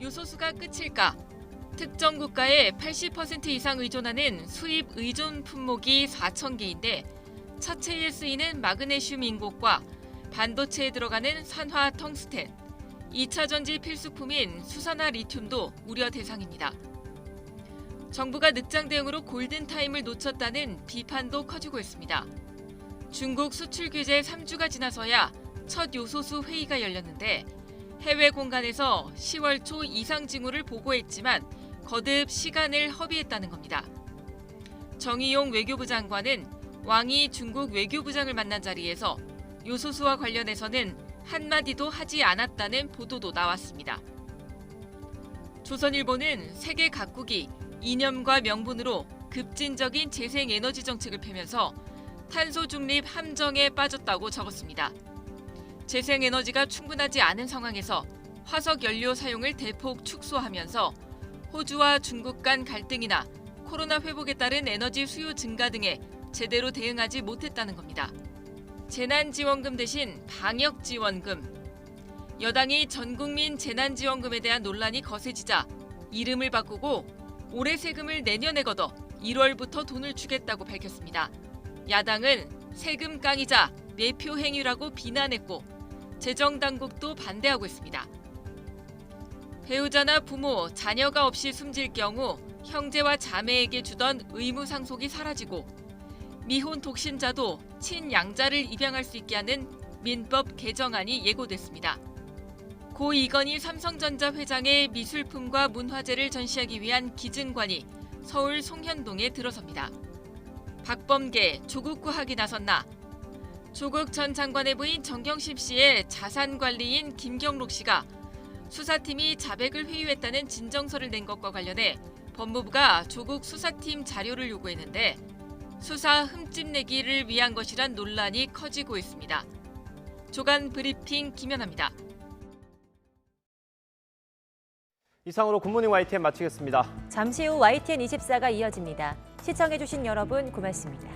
요소수가 끝일까? 특정 국가에 80% 이상 의존하는 수입 의존 품목이 4,000개인데 차체에 쓰이는 마그네슘 인곡과 반도체에 들어가는 산화 텅스텐, 2차 전지 필수품인 수산화 리튬도 우려 대상입니다. 정부가 늑장 대응으로 골든타임을 놓쳤다는 비판도 커지고 있습니다. 중국 수출 규제 3주가 지나서야 첫 요소수 회의가 열렸는데 해외 공간에서 10월 초 이상 징후를 보고했지만 거듭 시간을 허비했다는 겁니다. 정의용 외교부 장관은 왕이 중국 외교부장을 만난 자리에서 요소수와 관련해서는 한마디도 하지 않았다는 보도도 나왔습니다. 조선일보는 세계 각국이 이념과 명분으로 급진적인 재생에너지 정책을 펴면서 탄소 중립 함정에 빠졌다고 적었습니다. 재생에너지가 충분하지 않은 상황에서 화석 연료 사용을 대폭 축소하면서 호주와 중국 간 갈등이나 코로나 회복에 따른 에너지 수요 증가 등에 제대로 대응하지 못했다는 겁니다. 재난지원금 대신 방역지원금. 여당이 전국민 재난지원금에 대한 논란이 거세지자 이름을 바꾸고 올해 세금을 내년에 걷어 1월부터 돈을 주겠다고 밝혔습니다. 야당은 세금 깡이자 매표 행위라고 비난했고 재정당국도 반대하고 있습니다. 배우자나 부모, 자녀가 없이 숨질 경우 형제와 자매에게 주던 의무 상속이 사라지고 미혼 독신자도 친양자를 입양할 수 있게 하는 민법 개정안이 예고됐습니다. 고 이건희 삼성전자 회장의 미술품과 문화재를 전시하기 위한 기증관이 서울 송현동에 들어섭니다. 박범계, 조국 구하기 나섰나? 조국 전 장관의 부인 정경심 씨의 자산관리인 김경록 씨가 수사팀이 자백을 회유했다는 진정서를 낸 것과 관련해 법무부가 조국 수사팀 자료를 요구했는데 수사 흠집내기를 위한 것이란 논란이 커지고 있습니다. 조간 브리핑 김연아입니다. 이상으로 굿모닝 YTN 마치겠습니다. 잠시 후 YTN 24가 이어집니다. 시청해주신 여러분 고맙습니다.